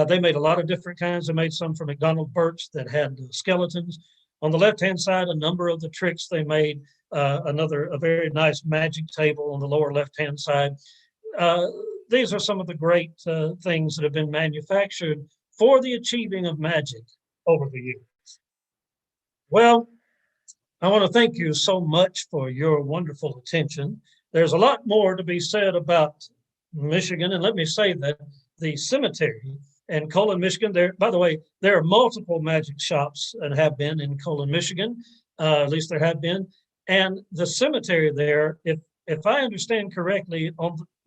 They made a lot of different kinds. They made some for McDonald Birch that had skeletons. On the left-hand side, a number of the tricks they made, a very nice magic table on the lower left-hand side. these are some of the great things that have been manufactured for the achieving of magic over the years. Well, I want to thank you so much for your wonderful attention. There's a lot more to be said about Michigan, and let me say that the cemetery in Colon, Michigan, there, by the way, there are multiple magic shops and have been in Colon, Michigan, at least there have been. And the cemetery there, if I understand correctly,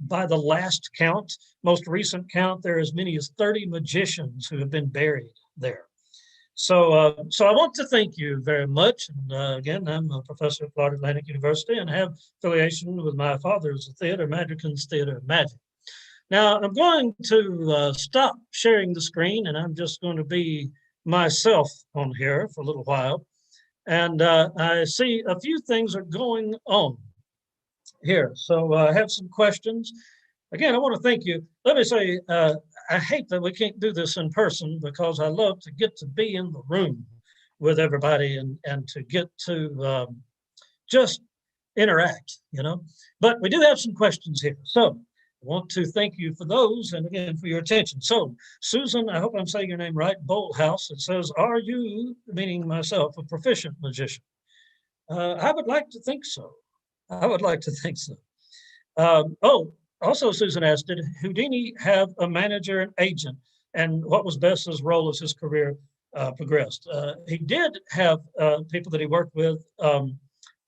by the last count, most recent count, there are as many as 30 magicians who have been buried there. So I want to thank you very much. And again, I'm a professor at Florida Atlantic University and have affiliation with my father's theater, Madrigan's Theater of Magic. Now, I'm going to stop sharing the screen, and I'm just going to be myself on here for a little while. And I see a few things are going on here. So I have some questions. Again, I want to thank you. Let me say, I hate that we can't do this in person because I love to get to be in the room with everybody and to get to just interact, you know. But we do have some questions here. So I want to thank you for those and again for your attention. So Susan, I hope I'm saying your name right, Bolthouse, it says, are you, meaning myself, a proficient magician? I would like to think so. I would like to think so. Also, Susan asked, did Houdini have a manager and agent? And what was Bess's role as his career progressed? He did have people that he worked with.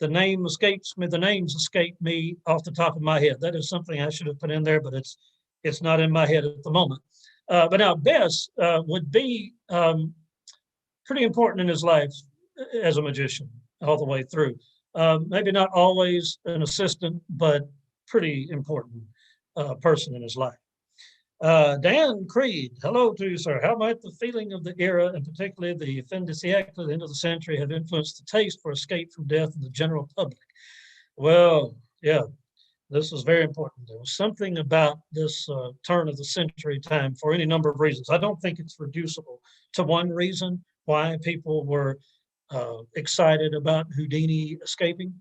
The names escape me off the top of my head. That is something I should have put in there, but it's not in my head at the moment. But now Bess would be pretty important in his life as a magician all the way through. Maybe not always an assistant, but pretty important person in his life. Dan Creed, hello to you, sir. How might the feeling of the era, and particularly the fin de siècle at the end of the century, have influenced the taste for escape from death in the general public? Well, yeah, this is very important. There was something about this turn of the century time for any number of reasons. I don't think it's reducible to one reason why people were excited about Houdini escaping.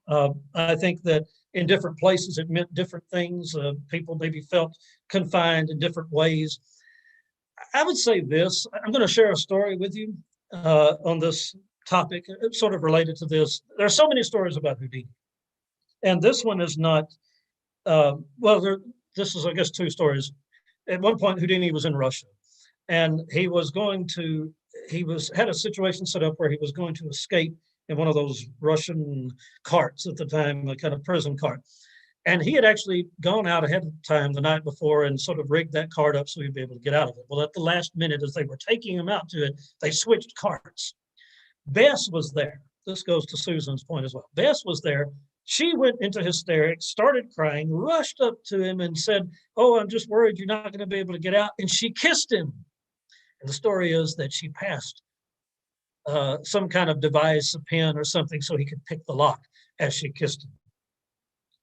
I think that in different places it meant different things. People maybe felt confined in different ways. I would say this, I'm going to share a story with you on this topic, sort of related to this. There are so many stories about Houdini. And this one is not, this is, I guess, two stories. At one point, Houdini was in Russia and had a situation set up where he was going to escape in one of those Russian carts at the time, a kind of prison cart. And he had actually gone out ahead of time the night before and sort of rigged that cart up so he'd be able to get out of it. Well, at the last minute, as they were taking him out to it, they switched carts. Bess was there. This goes to Susan's point as well. Bess was there. She went into hysterics, started crying, rushed up to him and said, oh, I'm just worried you're not going to be able to get out. And she kissed him. And the story is that she passed some kind of device, a pen or something, so he could pick the lock as she kissed him.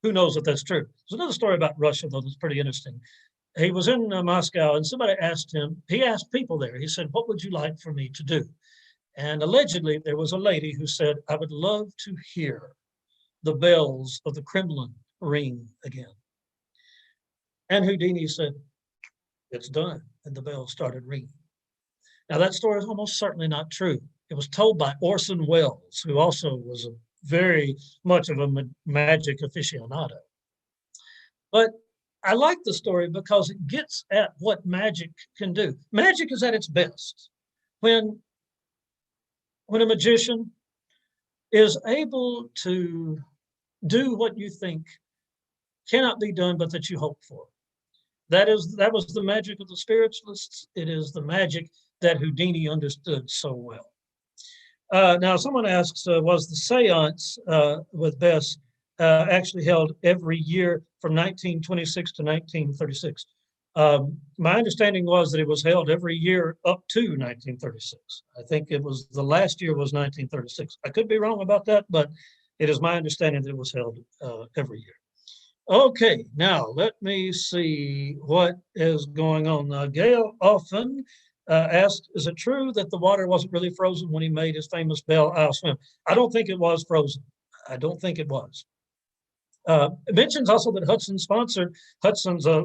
Who knows if that's true? There's another story about Russia, though, that's pretty interesting. He was in Moscow and somebody asked him, he asked people there, he said, what would you like for me to do? And allegedly there was a lady who said, I would love to hear the bells of the Kremlin ring again. And Houdini said, it's done. And the bells started ringing. Now that story is almost certainly not true. It was told by Orson Welles, who also was very much of a magic aficionado. But I like the story because it gets at what magic can do. Magic is at its best when a magician is able to do what you think cannot be done, but that you hope for. That was the magic of the spiritualists. It is the magic that Houdini understood so well. Now, someone asks, was the seance with Bess actually held every year from 1926 to 1936? My understanding was that it was held every year up to 1936. I think it was the last year was 1936. I could be wrong about that, but it is my understanding that it was held every year. Okay, now let me see what is going on. Gail often asked, is it true that the water wasn't really frozen when he made his famous Belle Isle swim? I don't think it was frozen. I don't think it was. It mentions also that Hudson's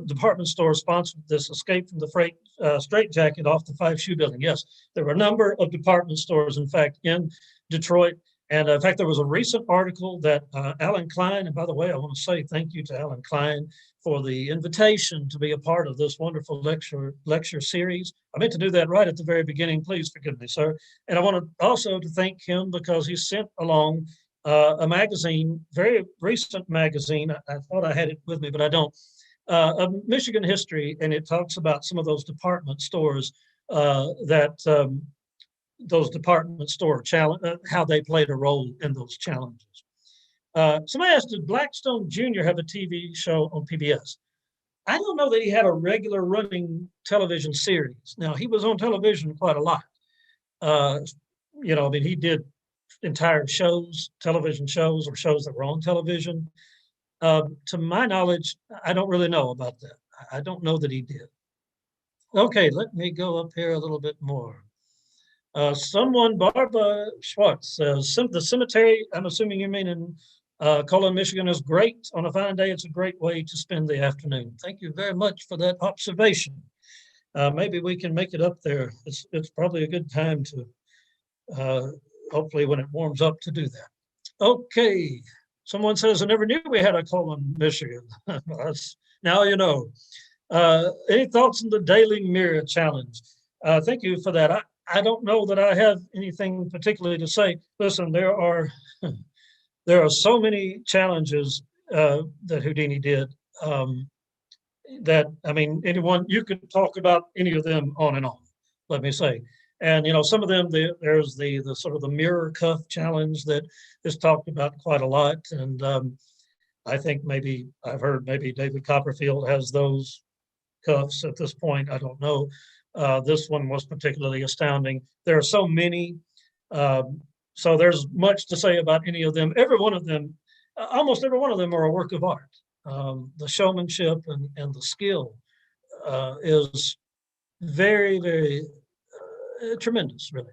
department store sponsored this escape from the freight straitjacket off the Five Shoe Building. Yes, there were a number of department stores, in fact, in Detroit. And in fact, there was a recent article that Alan Klein, and by the way, I want to say thank you to Alan Klein for the invitation to be a part of this wonderful lecture series. I meant to do that right at the very beginning. Please forgive me, sir. And I want to also to thank him because he sent along a magazine, very recent magazine. I thought I had it with me, but I don't. Of Michigan history, and it talks about some of those department stores those department store challenge, how they played a role in those challenges. Somebody asked, did Blackstone Jr. have a TV show on PBS? I don't know that he had a regular running television series. Now, he was on television quite a lot. I mean, he did entire shows, television shows, or shows that were on television. To my knowledge, I don't really know about that. I don't know that he did. Okay, let me go up here a little bit more. Barbara Schwartz says, the cemetery, I'm assuming you mean in Colon, Michigan, is great. On a fine day, it's a great way to spend the afternoon. Thank you very much for that observation. Maybe we can make it up there. It's probably a good time to, hopefully when it warms up, to do that. Okay, someone says, I never knew we had a Colon, Michigan. Now you know. Any thoughts on the Daily Mirror challenge? Thank you for that. I don't know that I have anything particularly to say. Listen, there are so many challenges that Houdini did that, I mean, you could talk about any of them on and on, let me say. And, some of them, there's the sort of the mirror cuff challenge that is talked about quite a lot. And I think I've heard maybe David Copperfield has those cuffs at this point. I don't know. This one was particularly astounding. There are so many, so there's much to say about any of them. Every one of them, almost every one of them are a work of art. The showmanship and the skill is very, very tremendous, really.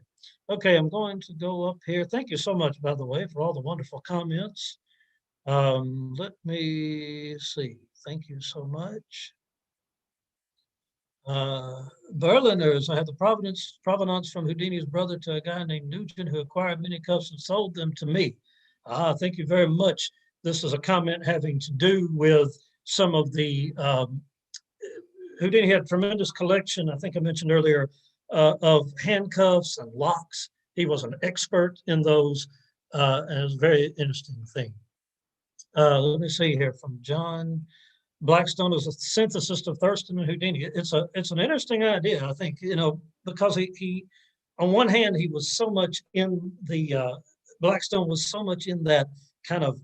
Okay, I'm going to go up here. Thank you so much, by the way, for all the wonderful comments. Let me see. Thank you so much. Berliners, I have the provenance from Houdini's brother to a guy named Nugent who acquired many cuffs and sold them to me. Thank you very much. This is a comment having to do with some of the, Houdini had a tremendous collection, I think I mentioned earlier, of handcuffs and locks. He was an expert in those, and it was a very interesting thing. Let me see here from John. Blackstone is a synthesis of Thurston and Houdini. It's an interesting idea, I think, because he on one hand, he was so much in Blackstone was so much in that kind of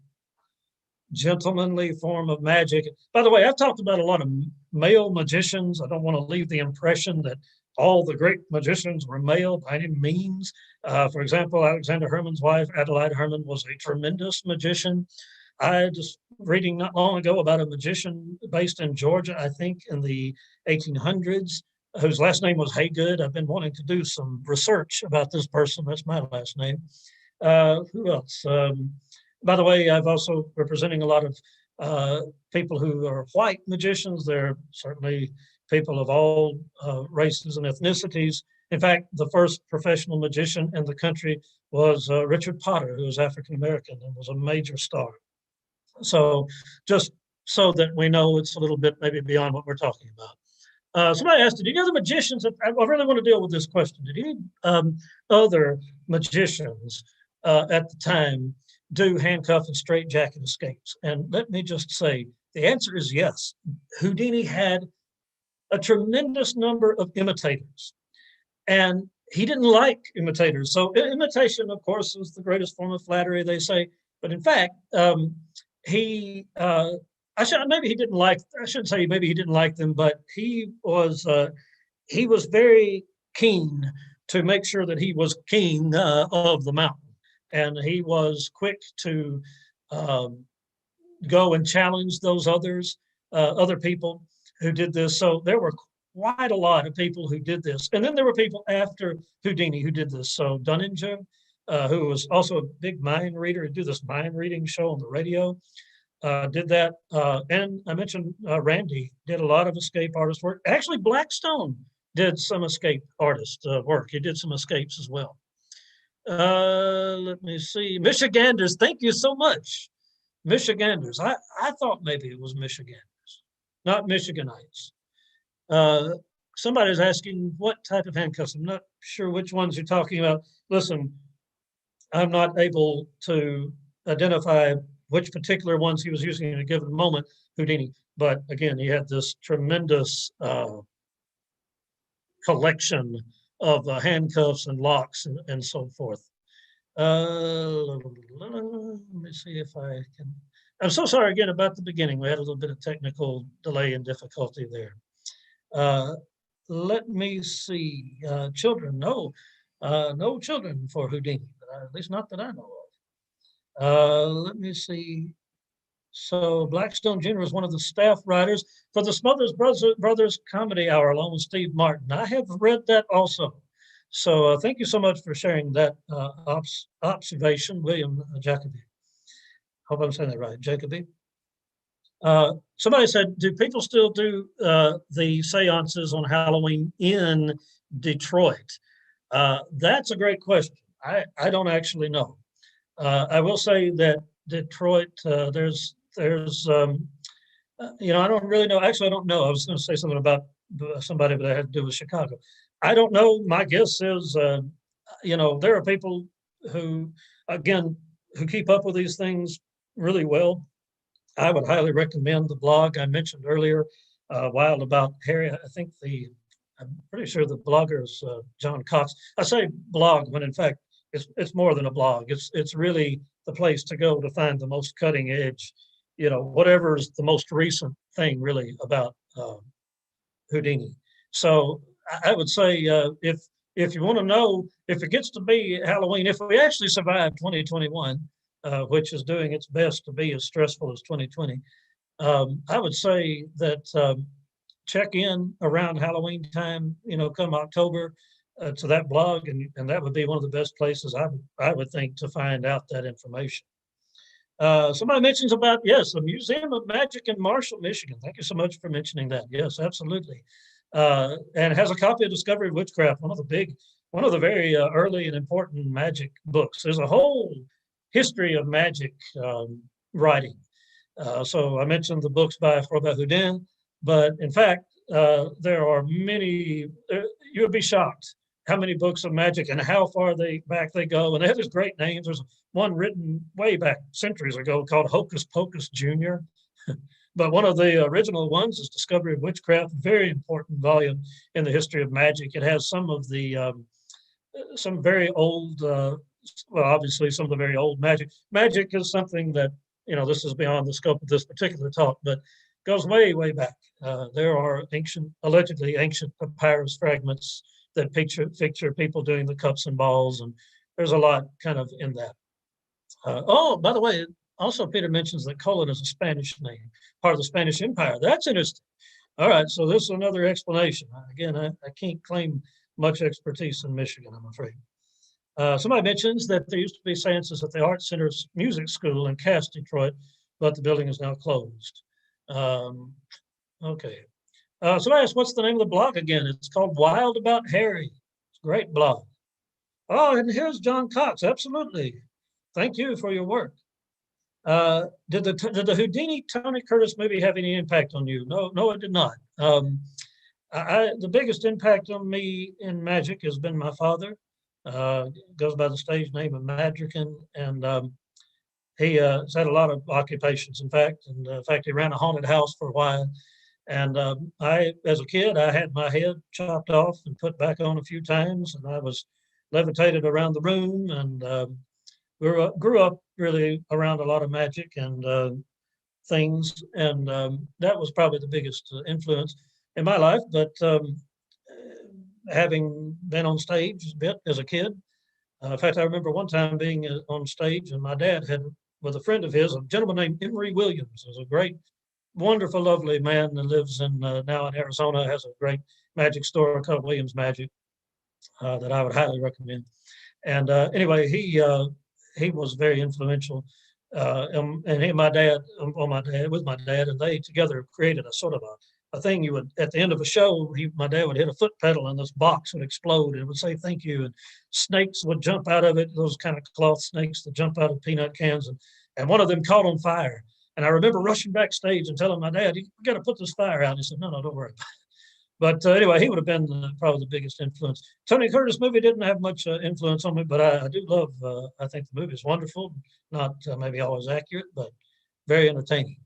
gentlemanly form of magic. By the way, I've talked about a lot of male magicians. I don't want to leave the impression that all the great magicians were male by any means. For example, Alexander Herman's wife, Adelaide Herman, was a tremendous magician. I just reading not long ago about a magician based in Georgia, I think in the 1800s, whose last name was Hagood. I've been wanting to do some research about this person. That's my last name. Who else? By the way, I've also representing a lot of people who are white magicians. They're certainly people of all races and ethnicities. In fact, the first professional magician in the country was Richard Potter, who was African-American and was a major star. So just so that we know it's a little bit maybe beyond what we're talking about. Somebody asked, did any other magicians, I really want to deal with this question, did any other magicians at the time do handcuff and straitjacket escapes? And let me just say, the answer is yes. Houdini had a tremendous number of imitators, and he didn't like imitators. So imitation, of course, is the greatest form of flattery, they say. But in fact, I shouldn't say maybe he didn't like them, but he was very keen to make sure that he was king of the mountain. And he was quick to go and challenge those other people who did this. So there were quite a lot of people who did this. And then there were people after Houdini who did this. So Dunninger, who was also a big mind reader, he'd do this mind reading show on the radio. did that. And I mentioned Randy did a lot of escape artist work. Actually, Blackstone did some escape artist work. He did some escapes as well. Let me see. Michiganders, thank you so much. Michiganders. I thought maybe it was Michiganders, not Michiganites. Somebody's asking what type of handcuffs. I'm not sure which ones you're talking about. Listen, I'm not able to identify which particular ones he was using in a given moment, Houdini. But again, he had this tremendous collection of handcuffs and locks and so forth. Let me see if I can. I'm so sorry again about the beginning. We had a little bit of technical delay and difficulty there. Let me see. Children, no. No children for Houdini, at least not that I know of. Let me see. So Blackstone Jr. was one of the staff writers for the Smothers Brothers Comedy Hour along with Steve Martin. I have read that also. So thank you so much for sharing that observation, William Jacoby. Hope I'm saying that right, Jacoby. Somebody said, do people still do the seances on Halloween in Detroit? That's a great question. I don't actually know. I will say that Detroit, there's I don't really know. Actually, I don't know. I was going to say something about somebody that had to do with Chicago. I don't know. My guess is, there are people who, again, who keep up with these things really well. I would highly recommend the blog I mentioned earlier, Wild About Harry. I'm pretty sure the blogger is John Cox. I say blog when in fact it's more than a blog. It's really the place to go to find the most cutting edge, whatever's the most recent thing really about Houdini. So I would say if you want to know if it gets to be Halloween, if we actually survive 2021, which is doing its best to be as stressful as 2020, I would say that check in around Halloween time, come October to that blog, and that would be one of the best places I would think to find out that information. Somebody mentions about, yes, the Museum of Magic in Marshall, Michigan. Thank you so much for mentioning that. Yes, absolutely. And it has a copy of Discovery of Witchcraft, one of the very early and important magic books. There's a whole history of magic writing. So I mentioned the books by Robert Houdin, but in fact, there are many, you would be shocked how many books of magic and how far back they go. And they have these great names. There's one written way back centuries ago called Hocus Pocus Jr. But one of the original ones is Discovery of Witchcraft, very important volume in the history of magic. It has some of the, some very old, obviously some of the very old magic. Magic is something that, this is beyond the scope of this particular talk, but goes way, way back. There are allegedly ancient papyrus fragments that picture people doing the cups and balls, and there's a lot kind of in that. By the way, also Peter mentions that Colon is a Spanish name, part of the Spanish Empire. That's interesting. All right, so this is another explanation. Again, I can't claim much expertise in Michigan, I'm afraid. Somebody mentions that there used to be seances at the Art Center's music school in Cass, Detroit, but the building is now closed. Okay. Somebody asked, what's the name of the blog again? It's called Wild About Harry. It's a great blog. Oh, and here's John Cox. Absolutely. Thank you for your work. Did the Houdini Tony Curtis movie have any impact on you? No, it did not. The biggest impact on me in magic has been my father. Goes by the stage name of Madrican, and he has had a lot of occupations. In fact, he ran a haunted house for a while. And as a kid, I had my head chopped off and put back on a few times, and I was levitated around the room, and grew up really around a lot of magic and things, and that was probably the biggest influence in my life. But having been on stage a bit as a kid, in fact, I remember one time being on stage, and my dad had, with a friend of his, a gentleman named Emery Williams, was a great, wonderful, lovely man that lives now in Arizona, has a great magic store called Williams Magic that I would highly recommend. And anyway, he was very influential and he and my dad, with my dad, and they together created a sort of a thing you would, at the end of a show, my dad would hit a foot pedal and this box would explode and it would say thank you, and snakes would jump out of it, those kind of cloth snakes that jump out of peanut cans, and one of them caught on fire. And I remember rushing backstage and telling my dad, "We got to put this fire out." And he said, "No, no, don't worry." But anyway, he would have been probably the biggest influence. Tony Curtis movie didn't have much influence on me, but I do love, I think the movie is wonderful. Not maybe always accurate, but very entertaining.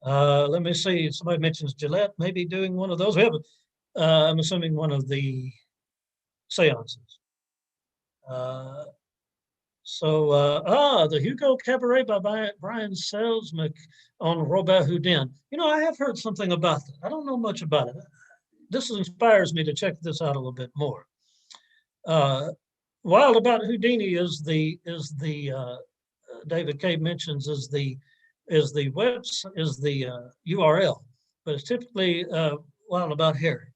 Let me see. Somebody mentions Gillette maybe doing one of those. We have, I'm assuming, one of the seances. The Hugo Cabaret by Brian Selznick on Robert Houdin. I have heard something about that. I don't know much about it. This inspires me to check this out a little bit more. Wild about Houdini is the David K mentions is the URL, but it's typically Wild About Harry.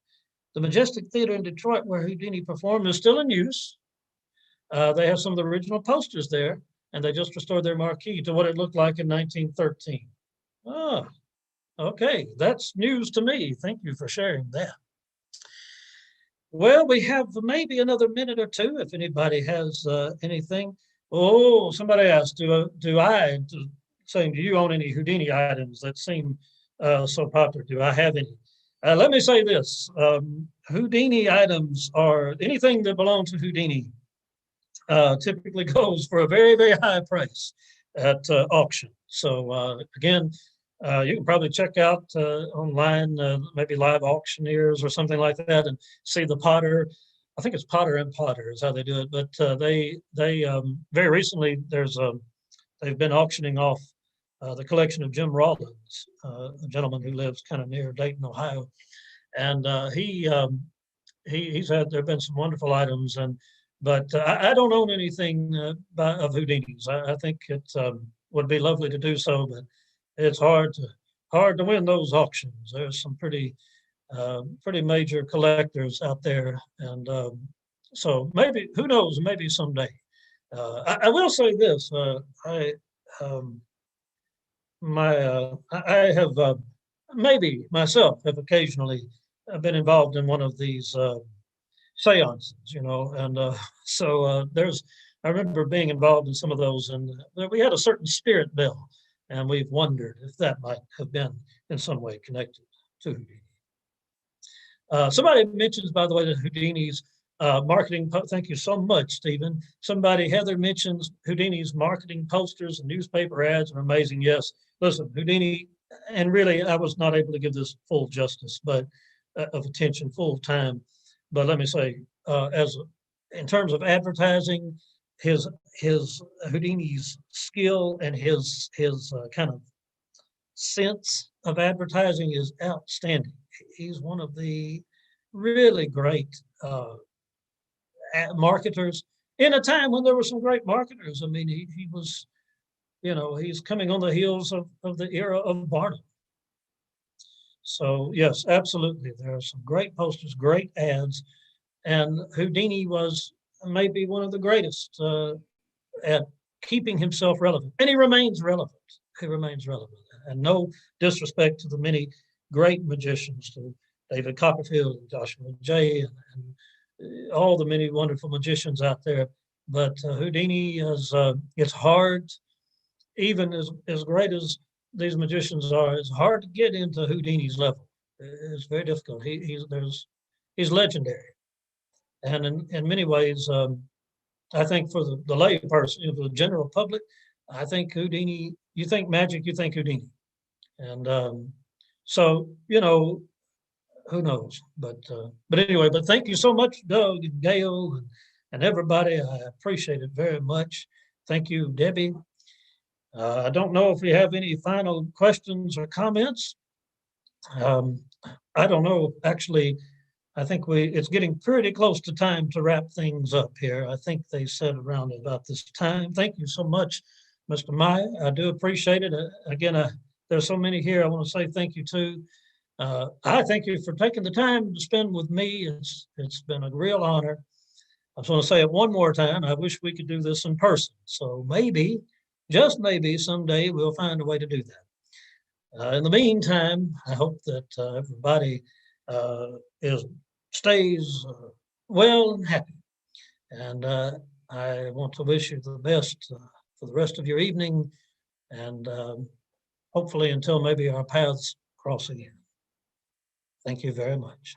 The Majestic Theater in Detroit, where Houdini performed, is still in use. They have some of the original posters there, and they just restored their marquee to what it looked like in 1913. Oh, okay. That's news to me. Thank you for sharing that. Well, we have maybe another minute or two if anybody has anything. Oh, somebody asked, do you own any Houdini items that seem so popular? Do I have any? Let me say this. Houdini items are anything that belongs to Houdini. Typically goes for a very, very high price at auction. So again, you can probably check out online, maybe Live Auctioneers or something like that, and see the Potter. I think it's Potter and Potter is how they do it. But they very recently they've been auctioning off the collection of Jim Rawlins, a gentleman who lives kind of near Dayton, Ohio, and he's had there've been some wonderful items. But I don't own anything of Houdini's. I think it would be lovely to do so, but it's hard to win those auctions. There's some pretty major collectors out there, and so maybe, who knows, maybe someday. I will say this: I have maybe myself have occasionally been involved in one of these seances, and I remember being involved in some of those, and we had a certain spirit bell, and we've wondered if that might have been in some way connected to Houdini. Somebody mentions, by the way, that Houdini's marketing, thank you so much, Stephen. Heather mentions Houdini's marketing posters and newspaper ads are amazing. Yes, listen, Houdini, and really I was not able to give this full justice, but of attention full time. But let me say, in terms of advertising, his Houdini's skill and his kind of sense of advertising is outstanding. He's one of the really great marketers in a time when there were some great marketers. I mean, he was, he's coming on the heels of the era of Barnum. So yes, absolutely. There are some great posters, great ads, and Houdini was maybe one of the greatest at keeping himself relevant, and he remains relevant. And no disrespect to the many great magicians, to David Copperfield and Joshua Jay, and all the many wonderful magicians out there. But Houdini is, it's hard, even as great as these magicians are, it's hard to get into Houdini's level. It's very difficult. He's legendary. And in many ways, I think for the lay person, for the general public, I think Houdini, you think magic, you think Houdini. And so, who knows? But anyway, but thank you so much, Doug and Gail and everybody. I appreciate it very much. Thank you, Debbie. I don't know if we have any final questions or comments. I don't know, actually. I think it's getting pretty close to time to wrap things up here. I think they said around about this time. Thank you so much, Mr. Maya. I do appreciate it. Again, there's so many here I want to say thank you to. I thank you for taking the time to spend with me. It's been a real honor. I just want to say it one more time. I wish we could do this in person. So maybe just maybe someday we'll find a way to do that. In the meantime, I hope that everybody uh, is stays well and happy. And I want to wish you the best for the rest of your evening, and hopefully until maybe our paths cross again. Thank you very much.